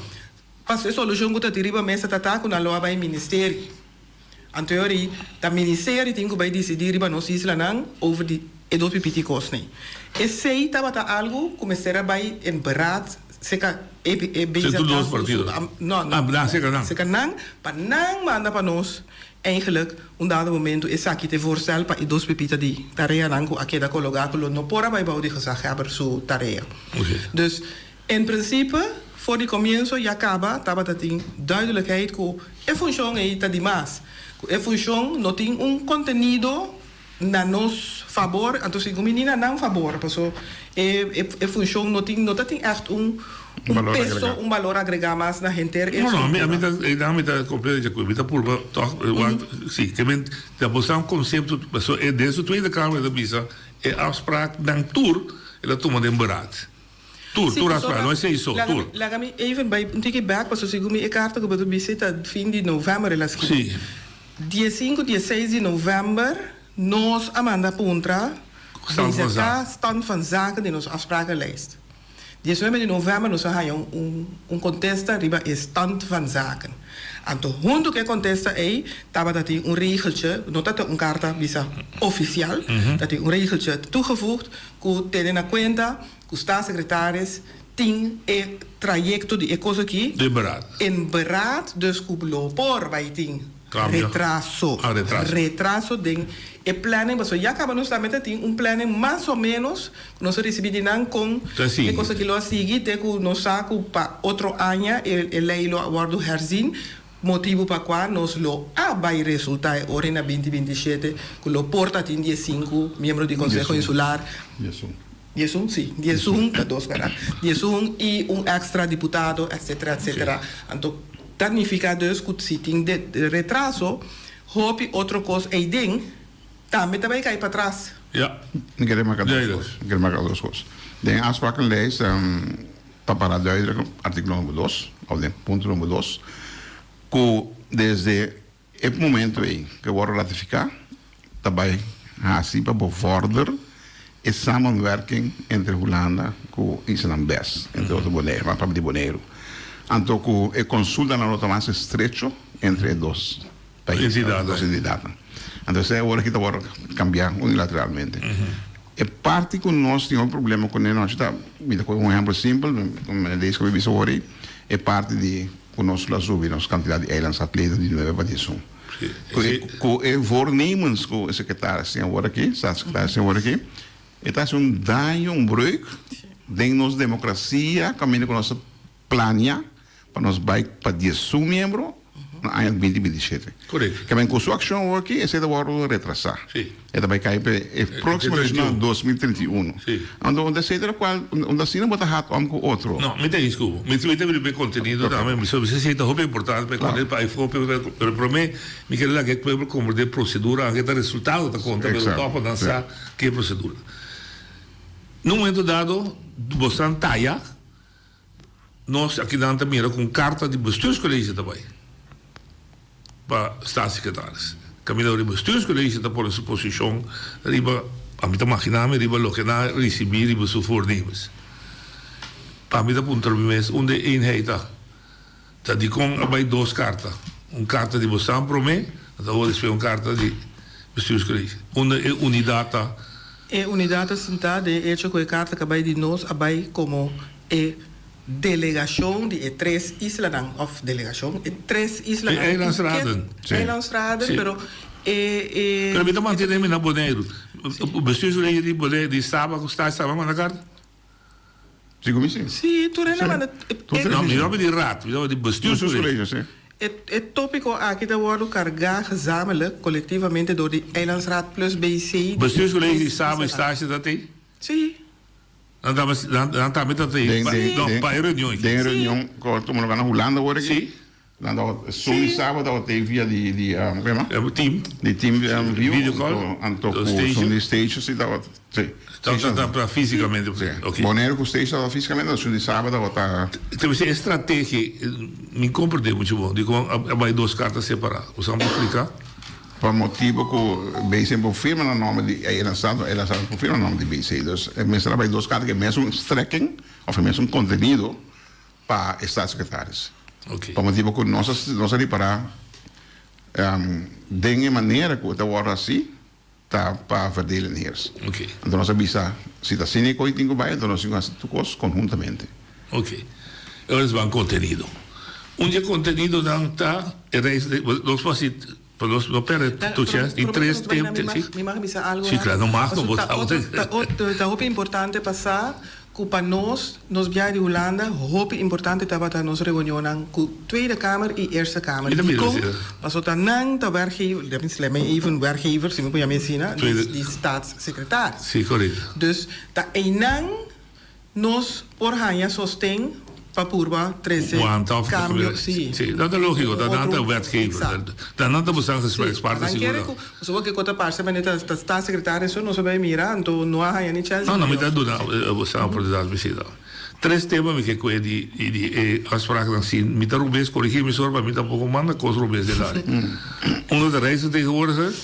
Para a solução que está arriba mesa tá com a loa vai ministério. En teorie, dat ministerie tem que decidir riba nos isla nang over die 2 pipiticos nem. E sei tava algo começar vai em beraad seca bezig dos partidos. Seca nang, para nang manda para nós eigenlijk um dado momento is aqui te voorstel para 2 pipita die tarefa nang ko akeda colocado no pora vai boude gezagheber su tarefa. Dus in principe voor die comienzo já acaba tava tem duidelijkheid ko e função aí tá demais. E função não tem contenido na nos favor, então se menina não favor, porque e função não tem echt peso, valor agregado mais na gente. Não, a mim está completamente de acordo. Por sim, que men da botar conceito, é desde a Tweede Kamer da Bisa é afspraak dan tour, ela toma de beraad. Tour afspraak, não é isso, tour. Laat me even bij een tikje back, parce que ik kaart que bedoel visita fim de novembro elas sim. Dia 5, dia 6 de novembro, nós Amanda Puntra stand van zaken die ons afsprakenlijst. 19 de novembro nós gaan een contesta riba is stand van zaken. En toen hundu que contesta aí, tava dat hij een regeltje, not dat een carta visa official, dat hij een regeltje toegevoegd, que tenen na cuenta, que staatssecretaris ting e trajecto de coisa aqui. De beraad. In beraad, dus que por vai ting retraso. Retraso ding. E planning, mas já acabamos também tem planning mais ou menos nós recebemos com a coisa que lo sigue, de que nós saco para outro ano e lei lo aguardo herzien, motivo para qual nós lo vai resultar ora na 2027 que lo porta tem 15 membros do Conselho Insular. 11, sim, 11, que dos cara. 11 e extra deputado, etc, etc. Então, significa dus que se tem de retraso, hope outra coisa aí ding também cair para trás. Ja. Ik heb maar duas coisas. De afsprakenlijst, para duidelijk, artikel número 2, of de ponto número 2, que desde o momento aí que wordt ratificar, também assim para bevorderen a samenwerking entre Holanda e Island-Bes, entre outro Bonaire, maar para de Bonaire. Então, que a consulta não está mais estrecho entre os dois países, os candidatos. Então, agora que está a cambiar unilateralmente. É parte que nós temos um problema com nós, está, com um exemplo simples, como a lei que eu vi hoje, é parte de que nós lá subimos quantidade de eilands atletas de 9 para 10. Que voornemens que o secretário tem agora aqui, staatssecretaris tem agora aqui, está um breuk de nossa democracia, caminho com nossa plania, para nós para 10 membros, no ano 2027. Correto. Que vem com sua ação aqui, esse é o retrasar. Sim. É também cair para próximo ano 2031. Sim. Onde se trata qual, onde assim não bota rato com outro. Não, me tem desculpa. Me tem bem contenido também, mas você se está muito importante para quando para iPhone, para mim, me quer lá que é como de procedura, que dá resultado da conta, mas não para dançar que é procedura. No momento dado, você taia, nós aqui dentro mira com carta de bestuurscollege também. Para staatssecretaris. Caminho de bestuurscollege está por essa posição, riba, a mim imaginar me riba lo que na receber riba seu voornemens. Para mim da punto mês onde eenheid dat die kon bij 2 cartas, carta de bestaan pro me, dat hoort is carta de bestuurscollege. Onde unidade E unidade sentada de hecho que a carta que vai de nós abai como delegação de 3 islas of delegação e 3 islas eilandsraden pero pero me manter na Bonaire o bestuurscollege de Bonaire de estava na carta. Sim, como assim? Sim, tu não não, me nome de raad, me nome de bestuurscollege, sim. Het tópico aqui da worden carregar gezamenlijk, colectivamente door de Eilandsraad plus BC. Bestuurscollege samen stage dat hij? Sim. Dan tá met dat hij? Dan bij reunião. De reunião, quando we gaan naar Holanda worden. Sim. Dan dat zo'n sábado dat we via die team. Die team videocall. En toch zo'n die stages dat wat. Dat fisicamente. Okay. Bonaire com stage dat fisicamente dat zo'n sábado wat daar. Então você estratégia me compreende muito bom. Digo, vai 2 cartas separadas. Você pode explicar? Por motivo que o BC confirma o nome de Eilandsraad confirma o nome de BC. Dus meestal bij 2 cartas que mesmo strekking of mesmo contenido para staatssecretaris. Okay. Por motivo que nós ali para de maneira que o wordt assim tá para verdelen heers. Okay. Então nós avisa se está sem coisa tem que vai, então nós fazemos tudo conjuntamente. Ok. Agora vamos contenido. Dia contenido não está nós fazemos para nós não perde tu chance em 3 tempos. Me mag me algo. Sim, claro, não mag não Tá hope importante passar que para nós via de Holanda, hope importante estava a nossa reunião com Tweede Kamer e Eerste Kamer. Passou também da werkgever, dat is even werkgever, sim, para me ensinar, die staatssecretaris. Sim, correto. Dus da enang nós por hanha sostém para purba 13 cambio, sim. Sim, dat is logisch, dat is een werkgever. Dan dat moet zijn gesprekspartner seguro. Zo que conta parte maar net dat staatssecretaris não sabe mirar, então não há nem chance. Não, me dá dúvida, você não pode dar visita. 3 temas que eu de afspraken assim, me dá rubens corrigir me sorba, me dá pouco manda coisa rubens de lá. De reizen tegenwoordig,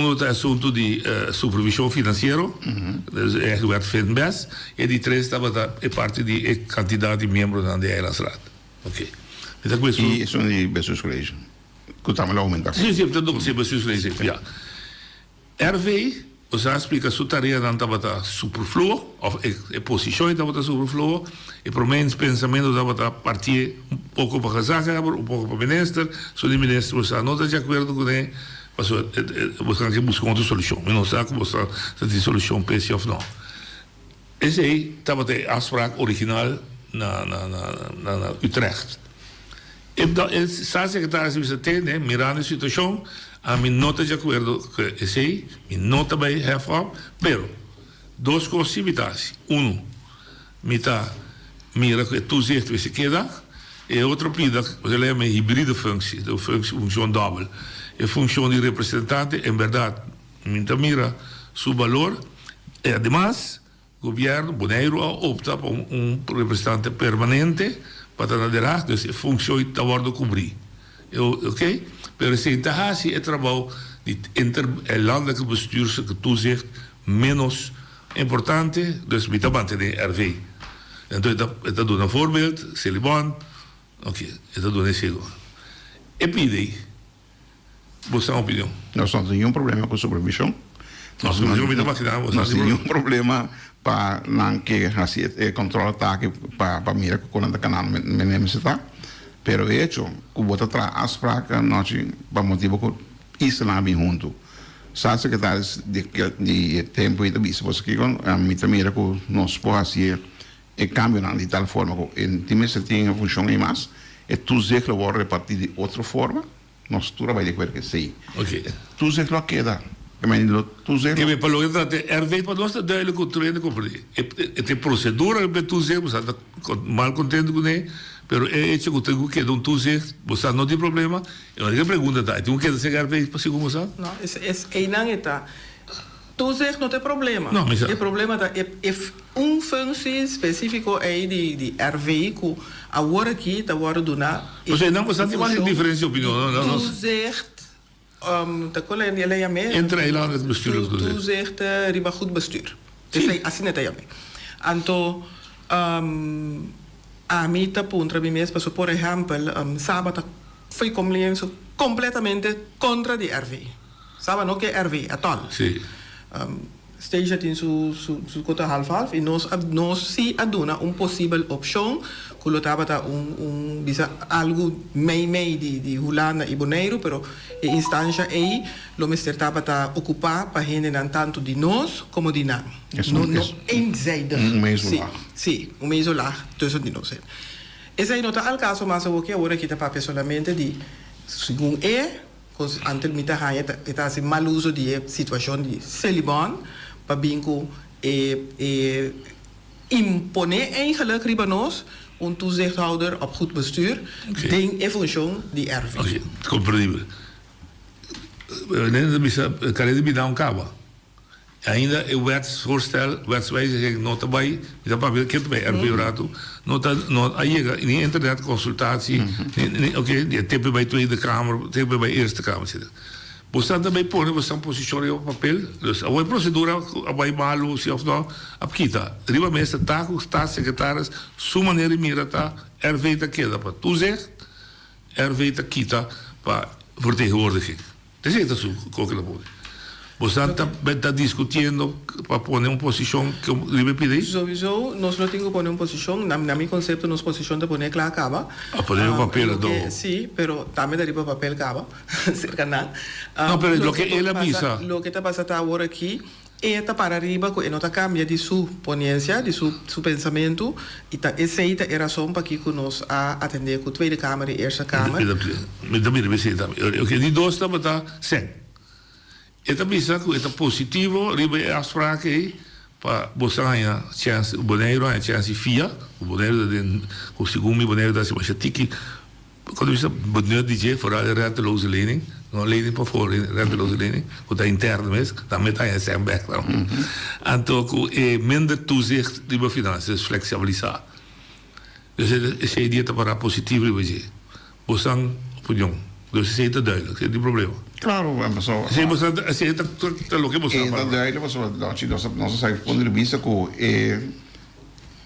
het assunto de supervisão financeira, é werd Finbest, e de 3 é parte de candidato de membro da Eilandsraad. Ok. Então, questo... E sono di bestuurscollege. Kutama la aumenta. Sim, sim, então se bestuurscollege, ja. RV, você explica sua tarefa dan tabata superfluo, of a posição tabata superfluo, e por menos pensamento tabata partir pouco para casar, pouco para minister, so de minister você não está de acordo com ele, você tem que buscar outra solução. Eu não sei como você tem solução PC of não. Esse aí tabata afspraak original na Utrecht. E staatssecretaris is het né, mirando a situação, a mim não está de acordo com esse aí, mim não está bem reforma, pero duas possibilidades. Mira que tu zegt que se queda, e outra pida, você lê uma híbrida função, de função dubbel. A função de representante, em verdade, mira seu valor, e además, o governo, Bonaire, opta por representante permanente, para liderar, dus a função está a cobrir. Ok? Pero se interesse é trabalho de landelijke bestuur que toezicht menos importante, dus we moeten de RV. Então, eu dou um voorbeeld, Celiban, ok, eu dou esse agora. E pide, você tem uma opinião? Nós não temos nenhum problema com supervisão. Nós não temos nenhum problema para não que controla ataque para mirar com o canal mesmo está. Pero hecho, que bota atrás as fracas nós para motivo que isso não vem junto. Sabe secretários de tempo e da bisa, você que a mira que nós podemos fazer e cambio de tal forma que em time se tem função e mais, e tu zé que vai repartir de outra forma, nós tu vai ver que sei. Ok. Tu zé que queda. Que me falou que RV para nós está duidelijk o treino compreender. Tem procedura para tu zé, você está mal contente com ele. Pero é hecho que tenho que dar um tuze, você não tem problema. Eu não pergunta tá, tenho que chegar para para como sabe? Não, é não está. Tuze não tem problema. Não, mas o problema tá é função específico aí de RV que agora aqui tá agora donar. Você não você tem mais diferença de opinião, não? Tuze tá colhendo ele é mesmo. Entre Eilands bestuur tuze. Tuze tá riba goed bestuur. Dus assim não é mesmo. Então a mim está ponto mim mesmo, por exemplo, sábado foi completamente contra de RV. Sábado não que RV, a tal. Sim. Steeds in su cota half e nós se aduna possível opção que lo tabata bisa algo meio de Holanda e Bonaire, pero a instância aí lo mister tabata ocupar para gente não tanto de nós como de não. Não eenzijdig. Sim, mês lá tussen de nós. Esse aí não está al caso, mas o que agora aqui está solamente de segundo ante mita haya está assim mal uso de situação de celiban para bingo imponer eigenlijk riba nós toezichthouder op goed bestuur ding en functie die RV. Ok, compreendível. Nem bisa carede me dá cabo. Ainda o wetswijziging nota bij, dat papel kent bij RV Rato, nota aí in internet consultatie, oké, die tippen bij Tweede Kamer, tippen bij Eerste Kamer zitten. Você também põe, você posiciona o papel, a procedura vai malo se of não, apquita. Riba mesa tá com está secretários, sua maneira mira tá, RV tá queda para tu zegt, RV tá quita para vertegenwoordiging. Dat is het zo, koken dat moet. Você está discutindo para pôr posição que ele pediu? Sowieso, nós não temos que pôr posição. Na minha conceito, nossa posição de pôr claro acaba. A pôr papel do. Sim, pero também daria para papel acaba. Cerca não. Não, pero lo que ele avisa. Lo que está passando agora aqui é para arriba que não está cambia de sua ponência, de seu pensamento. E essa é a razão para que nós atender com a Tweede Kamer e a Eerste Kamer. Ok, die doos está sem. Eta bisa que eta positivo, riba afspraak para você ganhar chance, o Bonaire a chance fia, o Bonaire den, o segundo Bonaire da se mas tiki, quando você Bonaire DJ fora de renteloze lening, não lening para fora, renteloze lening, o da interno mesmo, também tá em sem background. Então, minder toezicht riba finanças, flexibilizar. Dus essa ideia para positivo riba je. Você opinião, dus esse é duidelijk, é de problema. Claro, so, Sim, você está lo que você e fala. daí você nosso sai ponto de vista que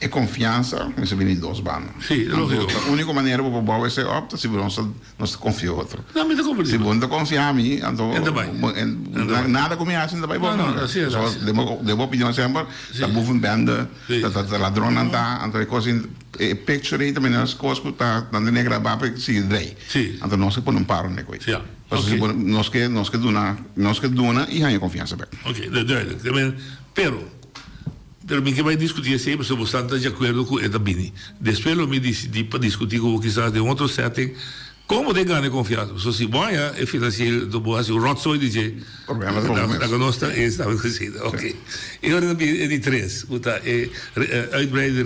é confiança, mas vem de dois bandos. Sim, lógico. A única maneira para o é ser opta se você não se confia outro. Não, me dá compreensão. Se você não confia em mim, então nada começa ainda vai bom. Não, assim é. Só devo opinião sempre, da boven banda, da ladrão não tá, então é coisa picture aí também as coisas que tá dando negra para se drei. Então nós que põe um paro na coisa. Nós que dona e ganha confiança bem. Ok, duidelijk. Pero mi que vai discutir sempre se você está de acordo com o Bini. Depois eu me decidi para discutir com quizás de outro setting como de ganhar confiança. Se você vai é financeiro do boa o rotzooi DJ. Problema da conosca é estava dizendo. Ok. E agora de três, é uitbreide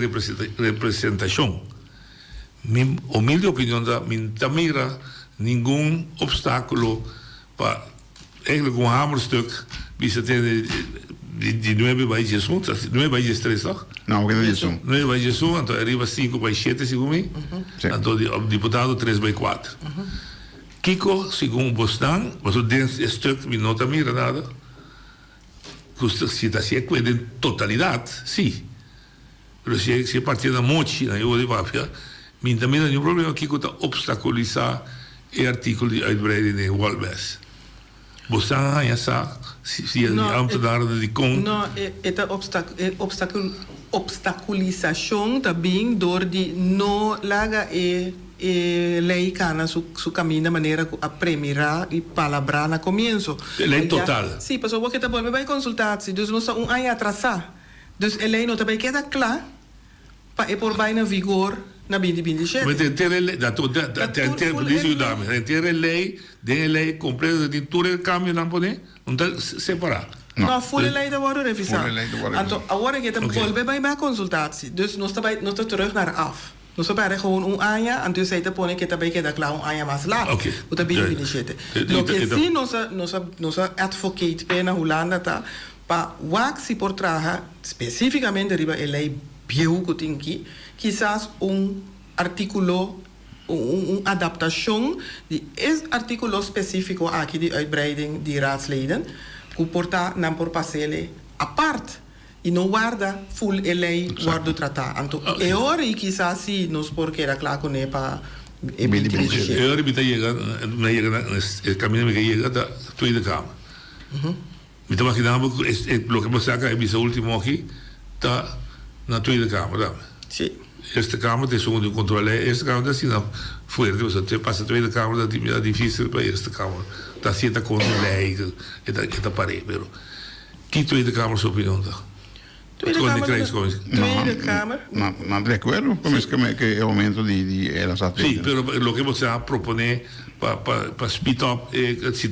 representação. Minha humilde opinião da minha mira nenhum obstáculo para eigenlijk um hamerstuk wie ze de 9 bij Jesús, 9 bij Jesús, toch? Não, que é isso? 9 bij Jesús, então arriba 5 bij 7, segundo mim. Então o deputado 3 bij 4. Kiko, segundo Bostan, mas o desse stuk me não mira nada. Se está se é de totalidade, sim. Mas se partir da mochi, na eu de papia, me também não tem problema. Kiko está obstaculizar o artigo de uitbreiding in Walbes. Bostan essa se ambtenaren die kon. No, obstaculização também door die no laga lei cana su caminho maneira a premirar e palabrar na comienzo. Lei total. Sim, mas o que tá bom vai consultar, dus não só ano atrasar. Dus a lei não também queda claro para por vai na vigor na 2027. Mas ter lei, ter lei completa de tudo o câmbio não pode, não está separado. No, full lei de worden revisar. Então, agora que estamos volver bij consultatie. Dus nós estamos terug naar af. Nós estamos gewoon año, en dus te pone que também queda claro año mais lá. O também é iniciante. Lo que sim nós advocate pena Holanda tá para waxi por traja especificamente riba a lei bio que tem aqui, quizás artículo adaptação de esse artículo específico aqui de uitbreiding de raadsleden que porta não por passele aparte e não guarda full a lei guarda tratar. Então é hora e quizás se nos porque era claro que é para é hora que chega o caminho que chega da Tweede Kamer. Me estava imaginando o que você acaba de último aqui tá na Tweede Kamer. Sim. Eerste Kamer, het is gewoon de controle. Eerste Kamer, dat is niet voor. Dus het pas de Tweede Kamer, dat is difícil para a Eerste Kamer. Dat zit de controle e da parede. Pero, que Tweede Kamer sua opinião da? Tweede Kamer? Não de acordo, como que é o momento de elas atender. Sim, pero lo que você propõe para speed up, se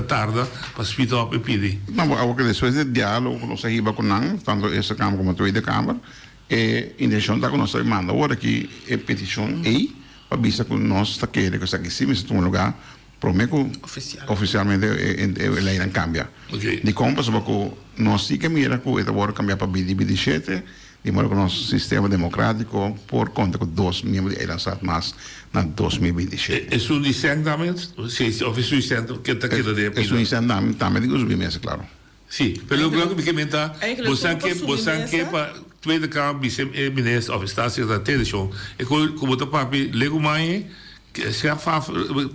tarda, para speed up e pedir. Não, agora depois de diálogo, nós arriba com não, tanto essa Câmara como a Tweede Kamer, intenção está com nós manda agora que é petição aí para vista que nós está querendo que está aqui sim mas um lugar prometo oficialmente lei não cambia de como para que nós sim que mira que é agora cambiar para 2027 de modo que nosso sistema democrático por conta que 2 membros de lançado mais na 2027 é um dissentamento ou é um dissentamento que está aqui da é um dissentamento também de os bimestres claro sim pelo que me comenta você que para Tweede Kamer, vice-minister of staatssecretaris, ik kom op papi, lego mij,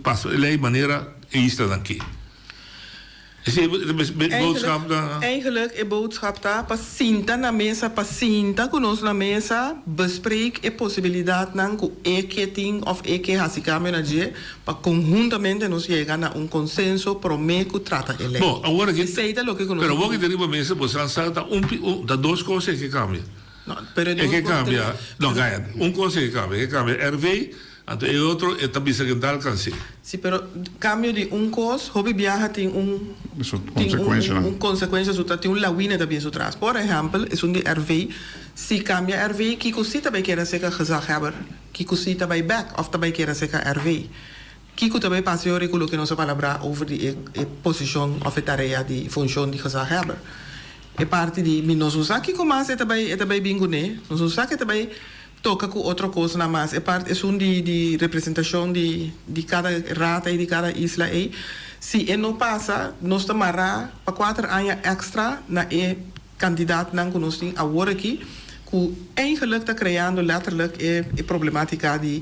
pas lei maneira is dat dan ki. Eigenlijk é boodschap daar, pacienta na mesa, pacienta conosco na mesa, bespreek a possibilidade não com eketing of hasicame na dia, para conjuntamente nos chegar a consenso prometo trata ele. Bom, agora que aceita lo que conosco. Pero vos que deriva mesa, você salta da duas coisas que cambia. Não, pero que cambia, não ganha, coisa que cambia RV. Então, e outro é também secretário alcance. Sim, pero cambio de coisa, hobby viaja tem consequência, tem lawine também so traz. Por exemplo, é de RV, se cambia RV, que coisa também quer ser gezaghebber, que coisa também back, of também quer ser RV. Que também passou a que não se fala over de posição of tarefa de função de gezaghebber. É parte de nós usar que começa também bingo né, nós usar que também toca com outra coisa na mais. É parte é um de representação de cada rata e de cada isla aí. Se não passa, nós estamos para 4 anos extra na candidato não nós temos agora aqui, que eigenlijk está criando letterlijk problemática de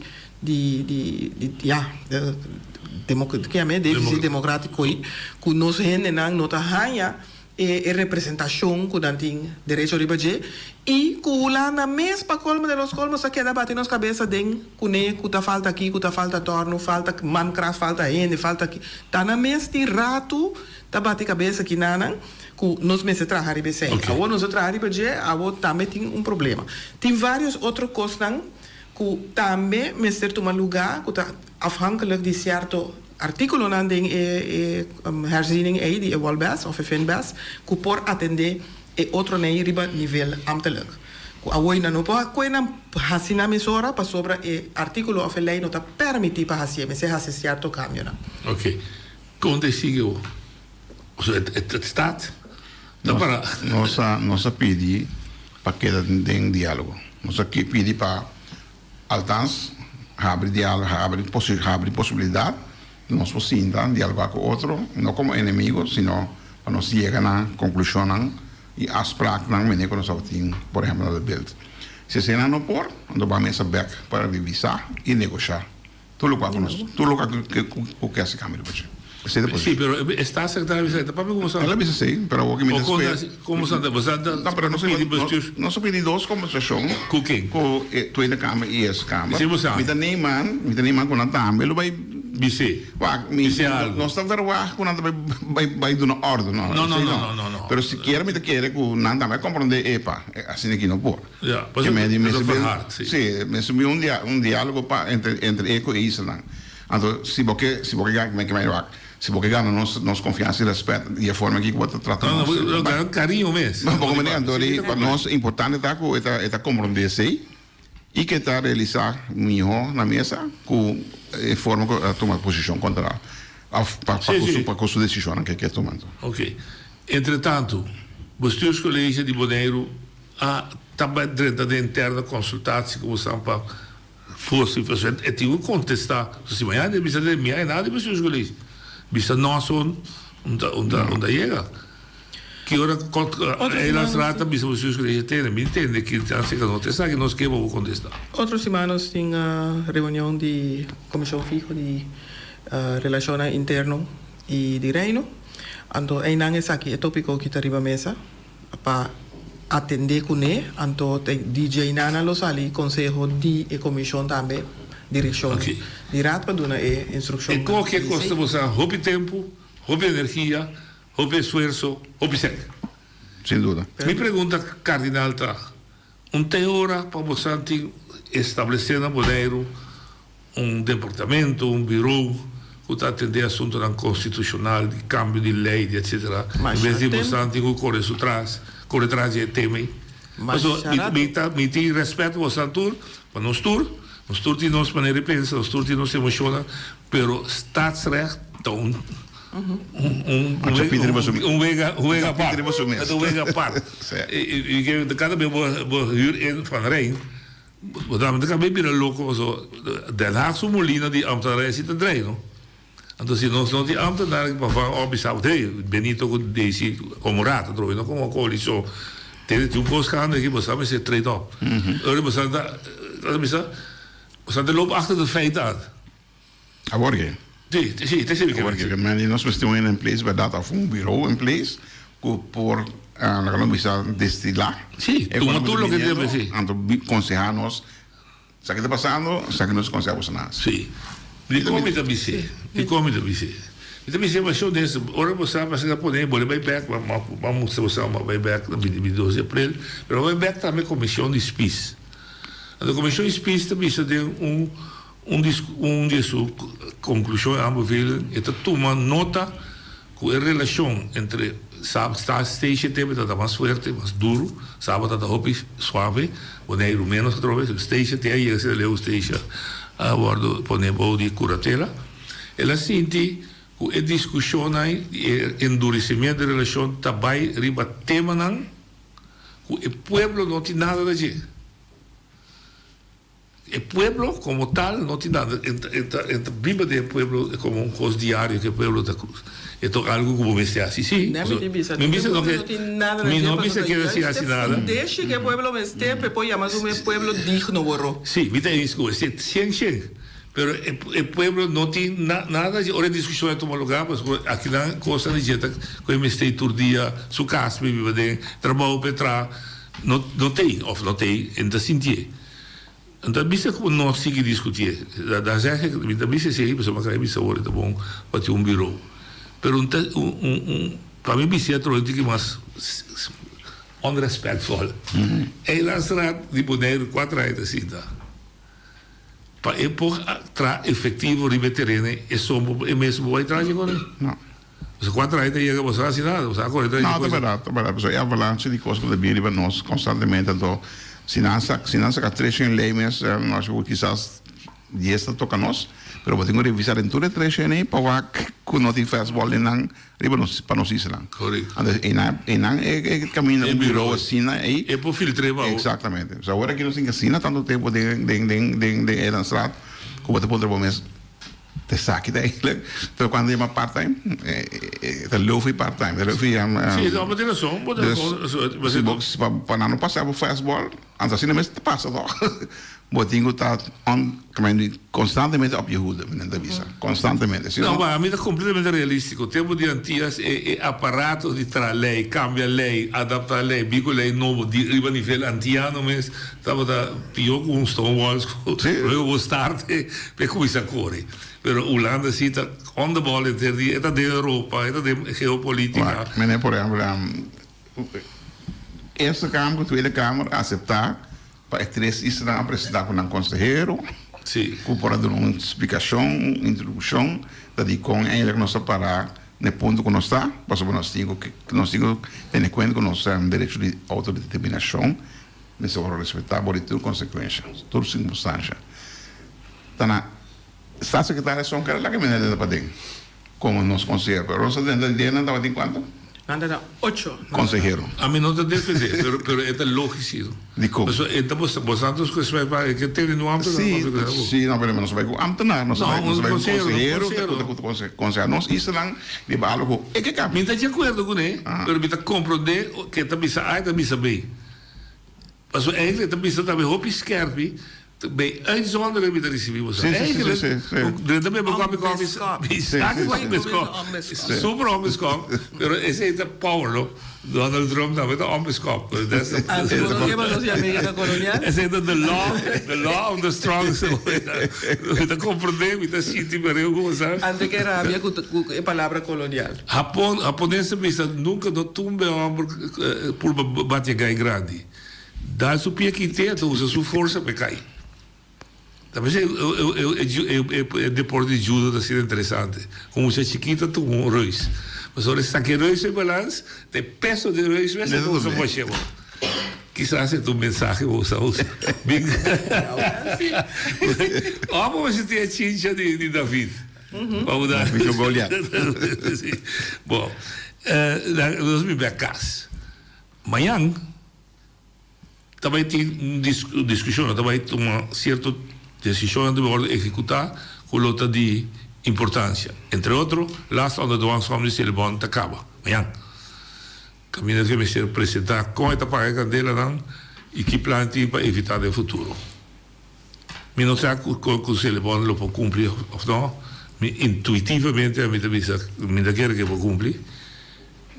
déficit democrático aí, que nós gente não está ganha representação que não tem direito de budget e que lá na mesma colma de los colmos se queda batendo nas cabeças de que tá falta aqui, que tá falta torno, falta mancras, falta ende, falta aqui, tá na mesma rato tá bate cabeça aqui nana que nós meses trabalhar bem. Agora nós trabalhar bem, agora também tem problema. Tem vários outros coisas que também meses tomar lugar, que tá afhankelijk de certo artikel aan de herziening die Walbes of FNBS, que por atender outro nível ambtelijk. Agora não pode hacer mesura para sobre artikel of lei não está permitir para fazer, mas é certo cambio. Ok. Quando seguiu o Estado, nós pedimos para que tenha diálogo. Nós aqui pedimos para alcance, abrir diálogo, abrir possibilidade. Nós podemos dialogar com outro, não como inimigos, sino para nós chegar na conclusão e as práticas que nós temos, por exemplo, no build. Se você não pode, nós vamos back para revisar e negociar. Tudo o que quer se cambiar. Sí, pero está secretario de para mí como son. Ela disse sim, pero o que me como son de você não, pero nós pedimos duas conversações com quem? Com a Tweede Kamer e essa Kamer. Sim, você. Me dá nem man com a Tambe, ele vai BC. Nós estamos a ver com a vai do ordem, não. Pero se quer me quer com nada vai compreender epa, assim aqui não pode. Ja, pues sim, me subiu diálogo para entre Eco e Island. Então, se você se você ganha nossa confiança e respeito e a forma que você trata nós carinho mesmo para nós é importante estar com esta compreender e que está realizar melhor na mesa com a forma que tomar posição contra para a sua decisão que é tomando. Ok. Entretanto, os colégios de Bonaire também dentro da interna consultação que você para fosse é tipo contestar se amanhã de bisa de minha nada de os colégios bisa nós onde chega que hora elas trata bisa os colégios tem me entende que assim que não tem que nós que vamos contestar. Outras semanas tem a reunião de comissão fixa de relações interno e de reino. Então aí não é aqui é tópico que está arriba mesa para atender com ele, então DJ Nana los ali consejo de comissão também direção de rato para dar instrução. E qualquer coisa você houve tempo, houve energia, houve esforço, houve sangue. Sem dúvida. Me pergunta Cardinal tem hora para você estabelecer na Bonaire departamento, bureau que está atendendo assunto constitucional, de cambio de lei, etc. Em vez de você correr atrás. Corre atrás de tema. Mas me tem respeito você para nós tem nossa maneira de pensar, nós tem nossa emoção, pero statsrecht wega parte. E cada vez vou huur in van Rijn. Dan kan je weer loco zo. Den Haagse molina die ambtenarij zit te draaien. Então, se nós não temos ambtenaren van obisau, Benito com desse Omorata, não como coalição, tem coisa que você sabe se trade-off. Você loopt achter de feiten aan. Agora que? Sim, mas nós temos em place, vai dar bureau em place, por na bisa destilar. Sim, tudo o que deve ser. Então, aconselhar-nos, o que está passando, o que nós aconselhamos nada. Sim. E como está BC? Então, mas eu disse, ora você vai poder, vai back, vamos você vai back no 12 de abril, mas vai back também a comissão de SPIS. A comissão de SPIS também tem de sua conclusão ambos é tomar nota com a relação entre stage teve está mais forte, mais duro, sabe está hobby suave, Bonaire menos outra vez, stage tem aí esse leu stage a bordo ponemos de curatela, ela sente que a discussão e endurecimento da relação também riba tema não, que o povo não tem nada a dizer. el pueblo como tal no tiene nada. Vive del pueblo como un cosa diario que el pueblo de Cruz. Esto es algo como me así, sí. Mi visa no tiene nada. Mi no visa quiere decir así nada. Deixe que el pueblo me esté, pero llamas un pueblo digno, borro. Sí, viste, es 100. Pero el pueblo no tiene nada. Ahora discusión de tomar lugar, pues aquí la cosa de gente que me esté todo día, su casa, me vive de trabajo, petra, no tem, of no tem, en de sentir. Então, bisa como nós sigue discutir. Da zeggen, da bisa sei, mas uma cara bisa agora tá bom, para ter bureau. Pero para mim bisa é que mais unrespectful. É lá straat die Bonaire 4 rijden assim, tá? Para tra efetivo ribe terreno e somo e mesmo vai trazer agora. Não. Os 4 rijden chega você assinado, você agora trazer. Não, é verdade. Só é avalanche de coisas que viene para nós constantemente, então sinança que trecho em lei, mas nós quizás 10 toca nós, pero vou ter que revisar em tudo trecho aí para que não tem festival em riba para nós isla. Correto. É caminho do bureau assina aí. É por filtrar. Exatamente. Só agora que nós tem que assinar tanto tempo de Edenstraat, como te pode mês te saque daí. Então quando é uma part-time, é low part-time. Sim, não, mas tem razão. Mas para não passar o festival, antes assim não te passa só. Mas tem que estar constantemente op je hoede met de visa. Constantemente. Não, mas a mim é completamente realístico. O tempo de antigas é aparato de tra lei, cambia lei, adapta lei, bico lei novo, de riba nível antiano, mas estava da pior com Stonewalls, eu vou starte per cominciare a correre. Pero Holanda sim está on the ball, é da Europa, é da geopolítica. Meneer, por exemplo, Eerste Kamer, Tweede Kamer, aceitar para três isso não apresentar com um conselheiro, para dar uma explicação, introdução, de como eigenlijk nós parar no ponto que nós está, para nós temos que ter em conta que nós temos direito de autodeterminação, mas se for respeitar por tudo consequências, todas circunstâncias. Então, a secretária são que ela que me dá para dentro, como nós conselheiros, pero nós não estava em quanto? Anda 8. Consejero. A mí no te defender, pero es lógico. Dico. Entonces, vosotros que tienen un ambtenaar. Sí, no, pero no se va a ambtenaar, no se va a consejero, consejero. Nos Island, die ba algo. Ik kan. Minta de acordo com ele, pero minta compreender que tá bisa A e tá bisa B. Mas eigenlijk tá bisa também roupa scherp. Bij uitzondering met de recibimos. Eigenlijk, de me bekwam super onbeschaamd, maar is het power, no? Donald Trump dat met de onbeschaamd. Is het the law of the strong, met de comprender, met de city, maar heel goed zijn. Antes que rabia con palabra colonial. Japonese bisa nunca no tumbe por bategai grande. Dá su pie quinteto, usa su força para cair. Talvez o deporte de judo está sendo interessante. Como você é chiquita, tu um reis. Mas agora está aqui reis em balanço, tem peso de reis, mas não usa mais chego. Quizás é um mensagem que você usa. Como você tem a chincha de David? Vamos dar. Bom, nós vamos ver a casa. Amanhã também tem uma discussão, também tem uma certa decisão de executar com lota de importância. Entre outros, last on the douanesome de Celebon acaba. Amanhã. Caminho que me ser apresentar com esta paga dela não e que plante para evitar o futuro. Me não sei que o Celebon lo pode cumprir ou não. Intuitivamente a minha quer que vou cumprir.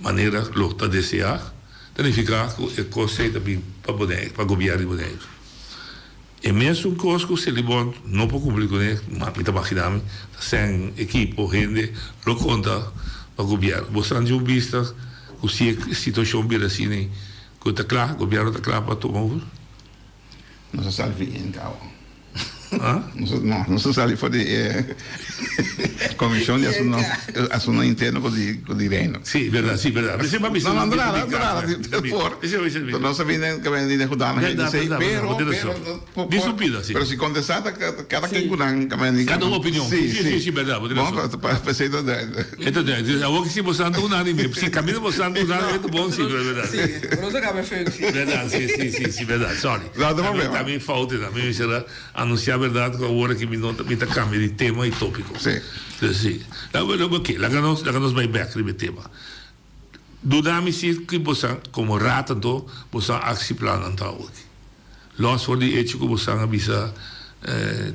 Maneira lota desejar. Significa que o conceito para governar de Bonaire. E mesmo que o Celebon não pode cumprir com ele, mas me imaginamos, sem equipe, gente, lo conta para governar. Você não tem vista que a situação vira assim, que está claro, o governo está claro para tomar. Não se salve em cabo. Non si sale fuori commissione di assunto interno così reino. Sì, verdad, sì, verdad. No, andrà, non si viene che viene di Kudana, però si contestata cada che Kudana, cada opinione. Sì, verdad. Entonces, a vos que si vos ando un anime, si camino vos ando un anime, es bom, sí, verdad. Sí, no se cabe funcție. Verdad, sí, verdad, sorry. No, no problema. También falta, también me será anunciar verdad que ahora que me cambia de tema y tópico. Sí. Sí. Ok, la ganamos bij back de tema. Doordat je que você como raad en to, você actieplan aan touw. Los voor die etje que você aan bisa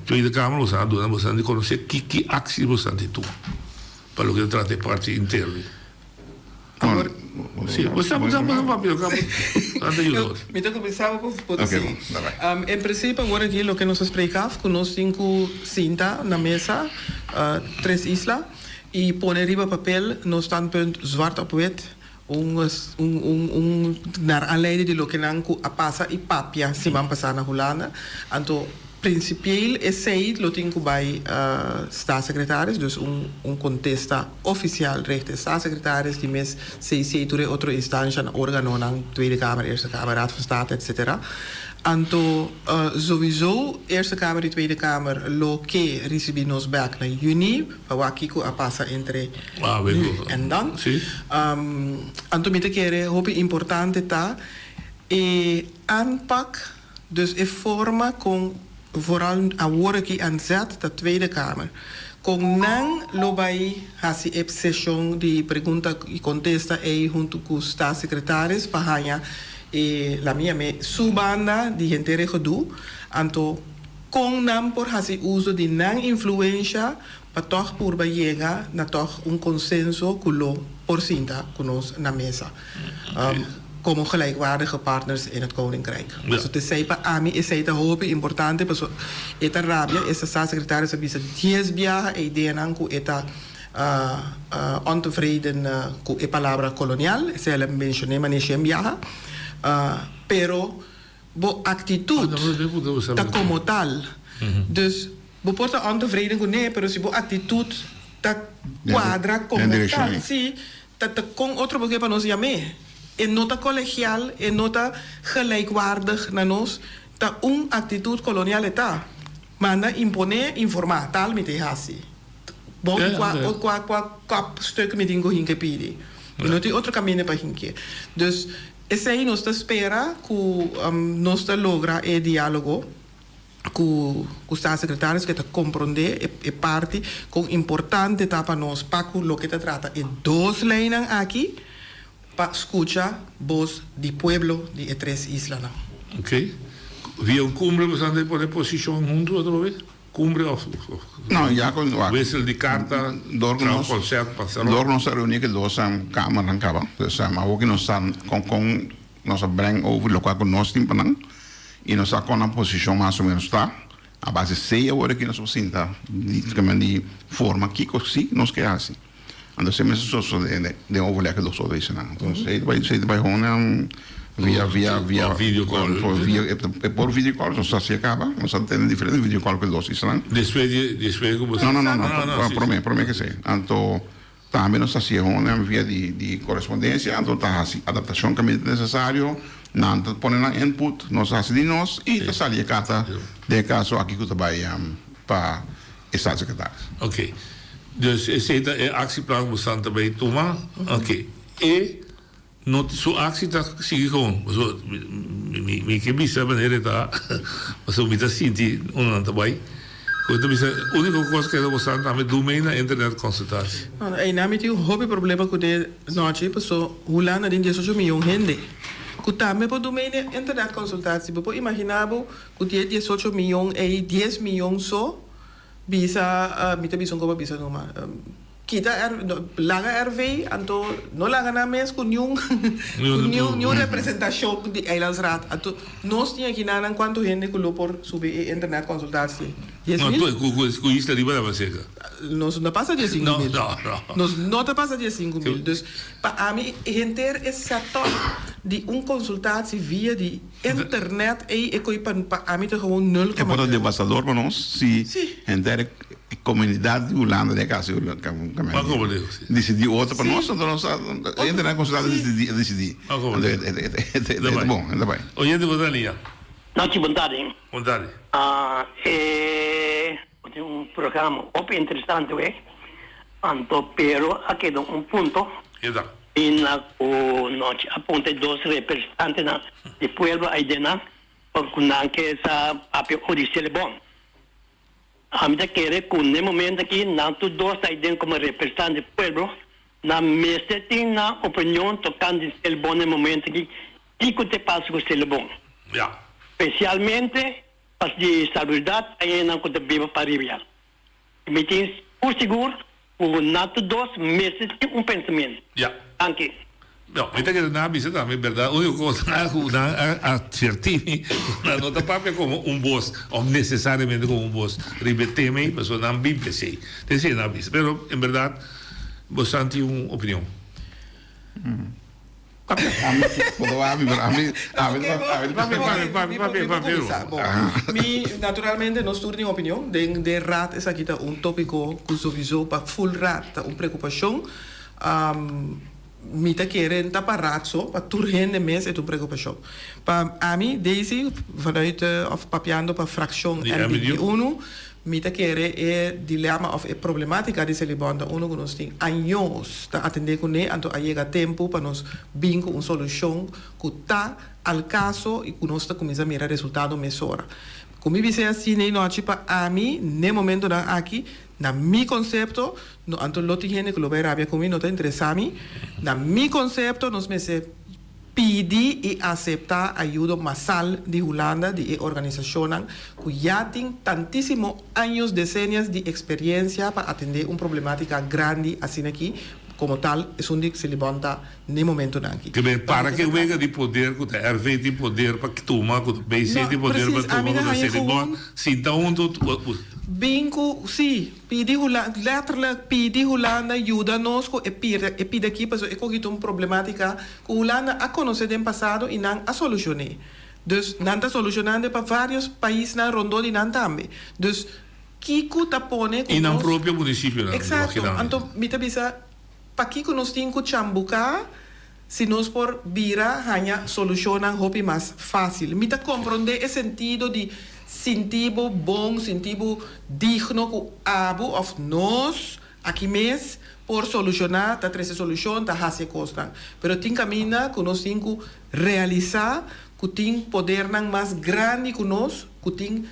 Tweede Kamer você aan doen, você aan de conhecer que actie você aan doen. Para lo que trata de parte interna. Sim, você não vai ajudar. Então começava por assim. Em princípio, agora aqui o que nós explicamos, que nós temos cinta na mesa, 3 islas, e pôr riba papel, nós standpunt zwart op wit, naar aanleiding de lo que nan a passa e papia se van passar na Holanda. Então, principieel is zij loting bij staatssecretaris, dus een contesta officieel recht staatssecretaris die mes CC toere otro instantie aan organo aan Tweede Kamer, Eerste Kamer, Raad van State, etc. Anto sowieso Eerste Kamer en Tweede Kamer lo que recibimos back na juni, para kiko a passa entre nu en dan. Anto met kere hopi importante ta e aanpak, dus e forma con vooral aan work aan zet de Tweede Kamer. Con nan lo bai hasi ep session di pregunta y contesta junto con staatssecretaris pahanya la mia me su banda di gente gedoe anto con nan por hasi uso di nan influencia pa toch por ba llega na toch un consenso kulo por cinta kunos na mesa. Como gelijkwaardige partners in het Koninkrijk. Ja. Dus het is AMI is het hoop importante, dus het Arabia is de staatssecretaris abisa 10 biaga e idean ku eta ontevreden ku e palabra colonial, se le mencioné manishe biaga, pero bo actitud ta como tal. Dus bo porta ontevreden ku nee, pero si bo actitud ta quadra como tal, si ta con otro porque para nos llamé. En nota colegial, en nota gelijkwaardig naar ons, dat een actitud koloniale ta. Maar impone informar, tal met de hasi. Bon, qua stuk met dingo hinke pidi. En dat die otro camino pa hinke. Dus, esse nos te spera, que nos te logra e diálogo, com o staatssecretaris que te compreende e parte com importante tapa nos pacu lo que te trata en 2 lijnen aqui. Pa escucha voz di pueblo di e 3 islas. Ok. Via un cumbre we staan por posición junto otra vez. Cumbre of no, ja con wissel di carta door nos reunir que dos kamer dan kaba. Dus maar ook nos staan con nos brengen over lo que nos timpan y nos con una posición más o menos está. A base se ahora que nos sinta di forma que così nos que así. Entonces me soso de overleg los otros dicen. Entonces vai gewoon via videocall por videocall so se acaba, nos atende diferentes videocall que los dicen. Después como no, por mí que sí. Entonces también nos hacía una vía de correspondencia, entonces así adaptación que es necesario, nanto ponen input, nos hace de nos y te sale carta de caso aquí que te vaya para staatssecretaris. Okay. Dus is het actieplan bestand erbij Toma. Oké. Zo'n actie dat zie je gewoon. Zo, ik heb iets wanneer het daar. Maar zo met dat zien die onderaan erbij. Goed, dat is de unieke kost dat we staan met domein naar internetconsultatie. En na met je hobby problemen met de noche, zo hoe lang dat in de social media hende. Kutame po domein internetconsultatie. Bepo imaginabo kutie 18 miljoen 10 miljoen zo. Bisa, mita bisa numa 15 kita laga RV, anto no laga na mes con yung representación di Eilandsraad. Anto nos tinha aqui na quanto gente que lo por subir internet consultatie. No, tu isla riba da Baseca. Nos não passa de 5 mil. No. Nos não passa de 5 mil. Dus para mim, gente é certo de consultatie via de internet e coi para mim gewoon 0. É para o devastador para nós se gente comunidade de Holanda de casa decidir outra para nós, então nós a internet consultada decidir. Bom, ainda bem. Oyente, boa tarde. Noite, boa tarde. Boa tarde. Tem programa muito interessante, pero aqui é ponto. Exato. E na noite aponta 2 representantes do povo aí dentro, porque essa audição é bom. A minha querer que no momento aqui não tu 2 aí dentro como representante do povo, na mesa tem na opinião tocando o bom no momento aqui, e que te passa com o bom. Yeah. Especialmente as de estabilidade aí não conta viva para riviar. Me tem por seguro o nato 2 meses de pensamento. Yeah. Anche. No, mira que na visa também, verdade. Único cosa na acertimi na nota papel como boss, ou necessariamente como boss. Ribeteme, mas não Bíblia sei. Tem sei na visa, pero en verdad vos senti uma opinião. Naturalmente nós temos uma opinião de raad essa aqui tópico que sowieso para full raad uma preocupação mita querem para raad zo para turhen de mes é uma preocupação para a mim desde vanuit of papiando para fração MBD1 mita querer é dilema of é problemática de celibanda uno que nós tem anos para atender com ele então aí chega tempo para nós vir com uma solução que está ao caso e que nós está começando a mirar resultado mesora como eu disse assim nem noite para a mim no momento da aqui na mi concepto no anto loti gente que lo vai rabia comigo não está interessado na mi concepto nós me pedir e aceitar ajuda massal de Holanda, de organização que já tem tantíssimos anos, decenios de experiência para atender uma problemática grande assim aqui, como tal, é onde se levanta no momento aqui. Que bem, para que venha de poder, que a RV de poder para que toma, que o BC de poder para tomar, que se levanta, então Bingo, sim, pedir Holanda ajuda-nos com pedir aqui, porque é que uma problemática que Holanda a conhecer no passado e não a solucionar. Dus, não está solucionando para vários países na ronda e não também. Dus, Kiko está pondo... E no próprio município, não? Exato. Então, me bisa, para Kiko nós temos que chambucar, se nós por vira, hanya solucionar hopi mais fácil. Me compreender o sentido de sentido bom, sentido digno que abo of nós aqui mesmo por solucionar, tá trazer solução, tá fazer costa. Pero tem caminho que nós temos que realizar, que tem poder mais grande que nós, que tem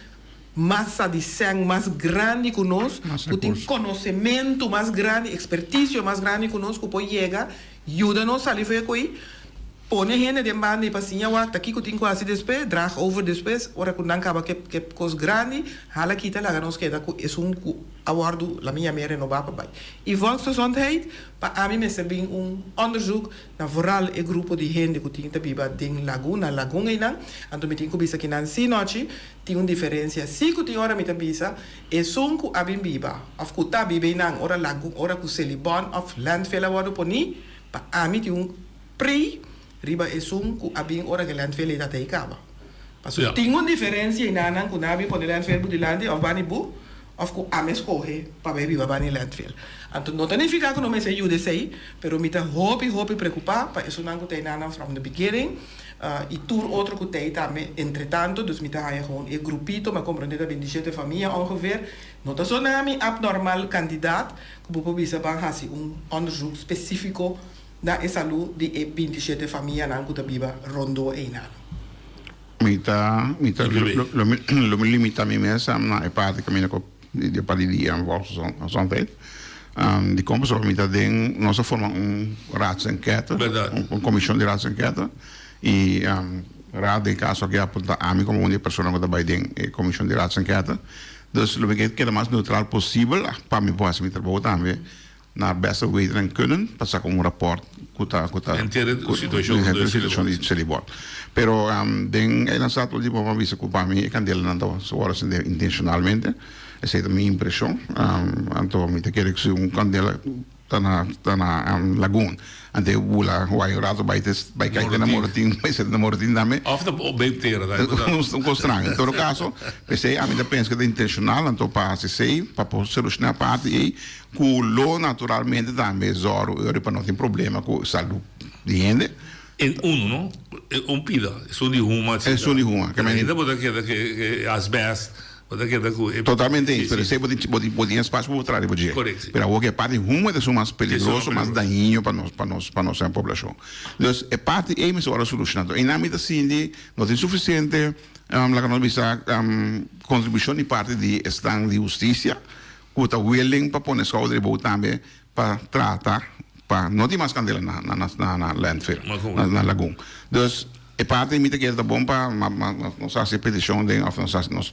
massa de sangue mais grande que nós, que tem conhecimento mais grande, expertise mais grande que nós, que pode chegar, ajuda-nos a livrar com isso. Pone gente de banda e passinha wa aqui que tem quase depois drag over depois ora que não acaba que coisa grande hala kita lá nos queda que é awardo la minha mera no bapa bai e volksgezondheid para a mim me serve onderzoek na vooral e grupo de gente que tem biba ding laguna ina anto me tem que bisa que não se noite tem uma diferença se que tem hora me tambisa é que a biba of que tá biba inang ora lagu ora que se libon of landfill awardo poni para a mim tem pre riba que abing ora que landfill está aí cava. Passo tem uma diferença em nanan que nabi pode landfill de lande of bani bu of que ames corre para beber bani landfill. Então não significa que não me sei o sei, pero me tá hopi preocupar para isso não que tem nanan from the beginning. E tur outro que tem também entretanto, dus me tá aí gewoon e grupito, mas compreender 27 família ongeveer. Não tá só nami abnormal candidato que pode bisa bang hasi onderzoek específico na saúde de 27 famílias na que viva rondo e nada. Lo me limita a mim mesmo na parte que de paridia em volksgezondheid. Die komen zo met dat ding, nós formamos raadsenquête, comissão de raadsenquête e raad de caso que aponta a mim como uma pessoa que trabalha em comissão de raadsenquête. Dus lo que queda mais neutral possível para mim poder me trabalhar também. naar beste weten en kunnen, pas ik een rapport Entiende de situación de de situación de Celibor. Pero den eiland staat wel die mama visa culpa mí e candela nando horas intencionalmente. Esa es mi impresión. Anto mi te quiere que un candela tana lagoon. Ante bula huai rato bij kijken naar Moratin, bij zitten naar Moratin daarmee. Of de beepteren daar. Un constrang. In todo caso, pensei a mim da pensa que é intencional, então para se para solucionar parte e culo naturalmente também zoro, eu para não ter problema com saúde de gente. En uno, un pida, es un dihuma. Es un dihuma. Que me dice que asbest, totalmente isso, pero sei podia espaço para trás de correto. Pero o que parte rumo é mais perigoso, mais daninho para nossa população. Então, é parte é mesmo a solução. Em nome da Cindy, não tem suficiente la canobisa contribuição de parte de estado de justiça, que está willing para pôr na escola de boa também para tratar, para não ter mais candela na landfill, na lagoon. Então, é parte de que é bom para não sei se petição de ou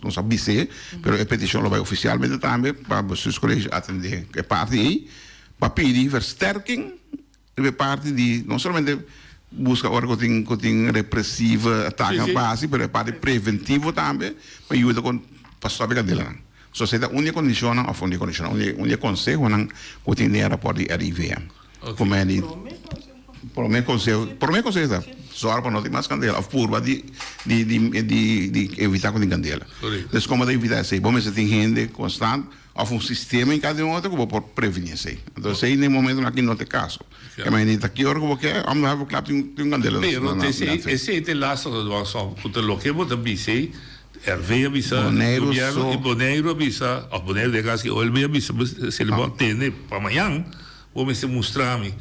não sei BC, mas a petição vai oficialmente também para os colégios atender. É parte aí para pedir versterking, é parte de não somente busca ora que tem repressiva ataque à base, mas é parte preventivo também para ajudar com para stopar cadela. Só se a única condição ou única condição, única conselho não que tem de rapport de RIVM. Como é de por meu conselho está só para não ter mais candela, a curva de evitar com candela. Então, como de evitar isso? Bom, mas tem gente constante, ou sistema em cada outro que pode prevenir isso. Então, aí no momento aqui não tem caso. Que mas ainda aqui hora que vamos lá para tem candela. Pero esse é o laço do nosso, porque o que vou também sei, RV avisa, governo e Boneiro avisa, o Boneiro de gas que o LB avisa, se ele vai ter para amanhã, vamos mostrar-me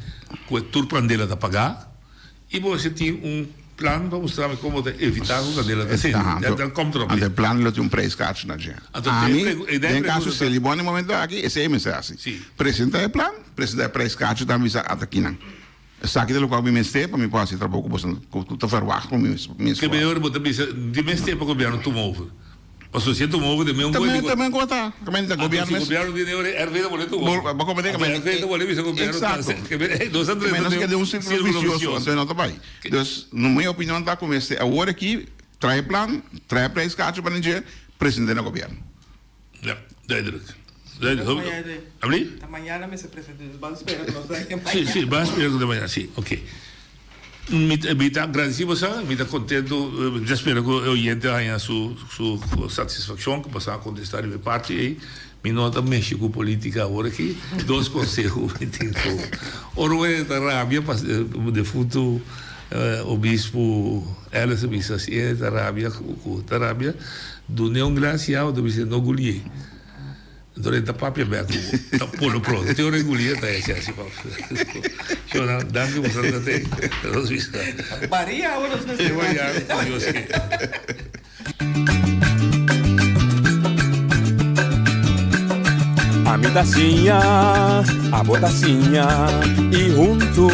que tu candela da pagar. E você tem plan para mostrar como evitar uma candela da cena. Então, como trocar. O plano tem prijskaartje na gente. Em caso se ele no momento aqui, esse é mensagem. Apresenta o plano, apresenta o prijskaartje, dan visa aqui não. Sabe que local me meste para me passar trabalho com você, com tu verwacht com mim. Que melhor botar de meste para o governo tomar. O sujeito move de meu também conta. Também da governo. O governo de neuro RV da boleto. Ba como tem que RV da boleto governo. Nós andamos que de círculo vicioso, então não tá bem. Então, na minha opinião, tá começando agora aqui, traz plano, traz prijskaartje para ninguém, presidente do governo. Ja, duidelijk. Mañana me se presenta, vamos a esperar que nos traigan. Sí, vamos a esperar de mañana, sí, ok. Me está agradecido, me está contento, já espero que o oyente tenha sua satisfação, que possa contestar de minha parte aí. Me nota mexe com política agora aqui, dois conselhos. Ora, da Arábia, de fundo, o bispo Elis Bissacie, da Arábia, do Neon Glacial, do bispo Nogullier. Durante a papia aberta, tá polo pronto. Tem uma regulinha, tá esse assim, chora, dá-me um santo até, nós vista. Maria, agora os meus. Maria, Deus que. A mitacinha, a botacinha e junto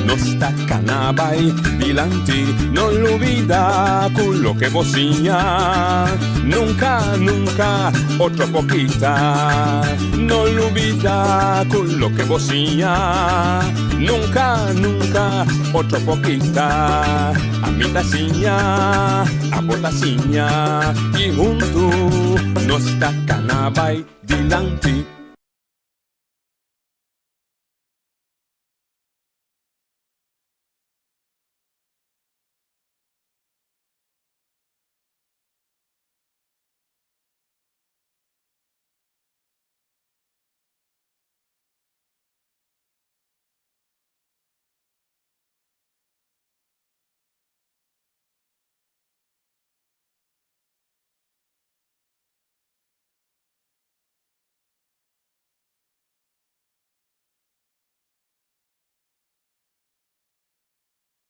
nos tacanabay bilante, no olvida con lo que bocinha. Nunca, nunca, otro poquita, no olvida con lo que bocinha. Nunca, nunca, otro poquita. A mitacinha, a botacinha y junto nos tacanabay bilante.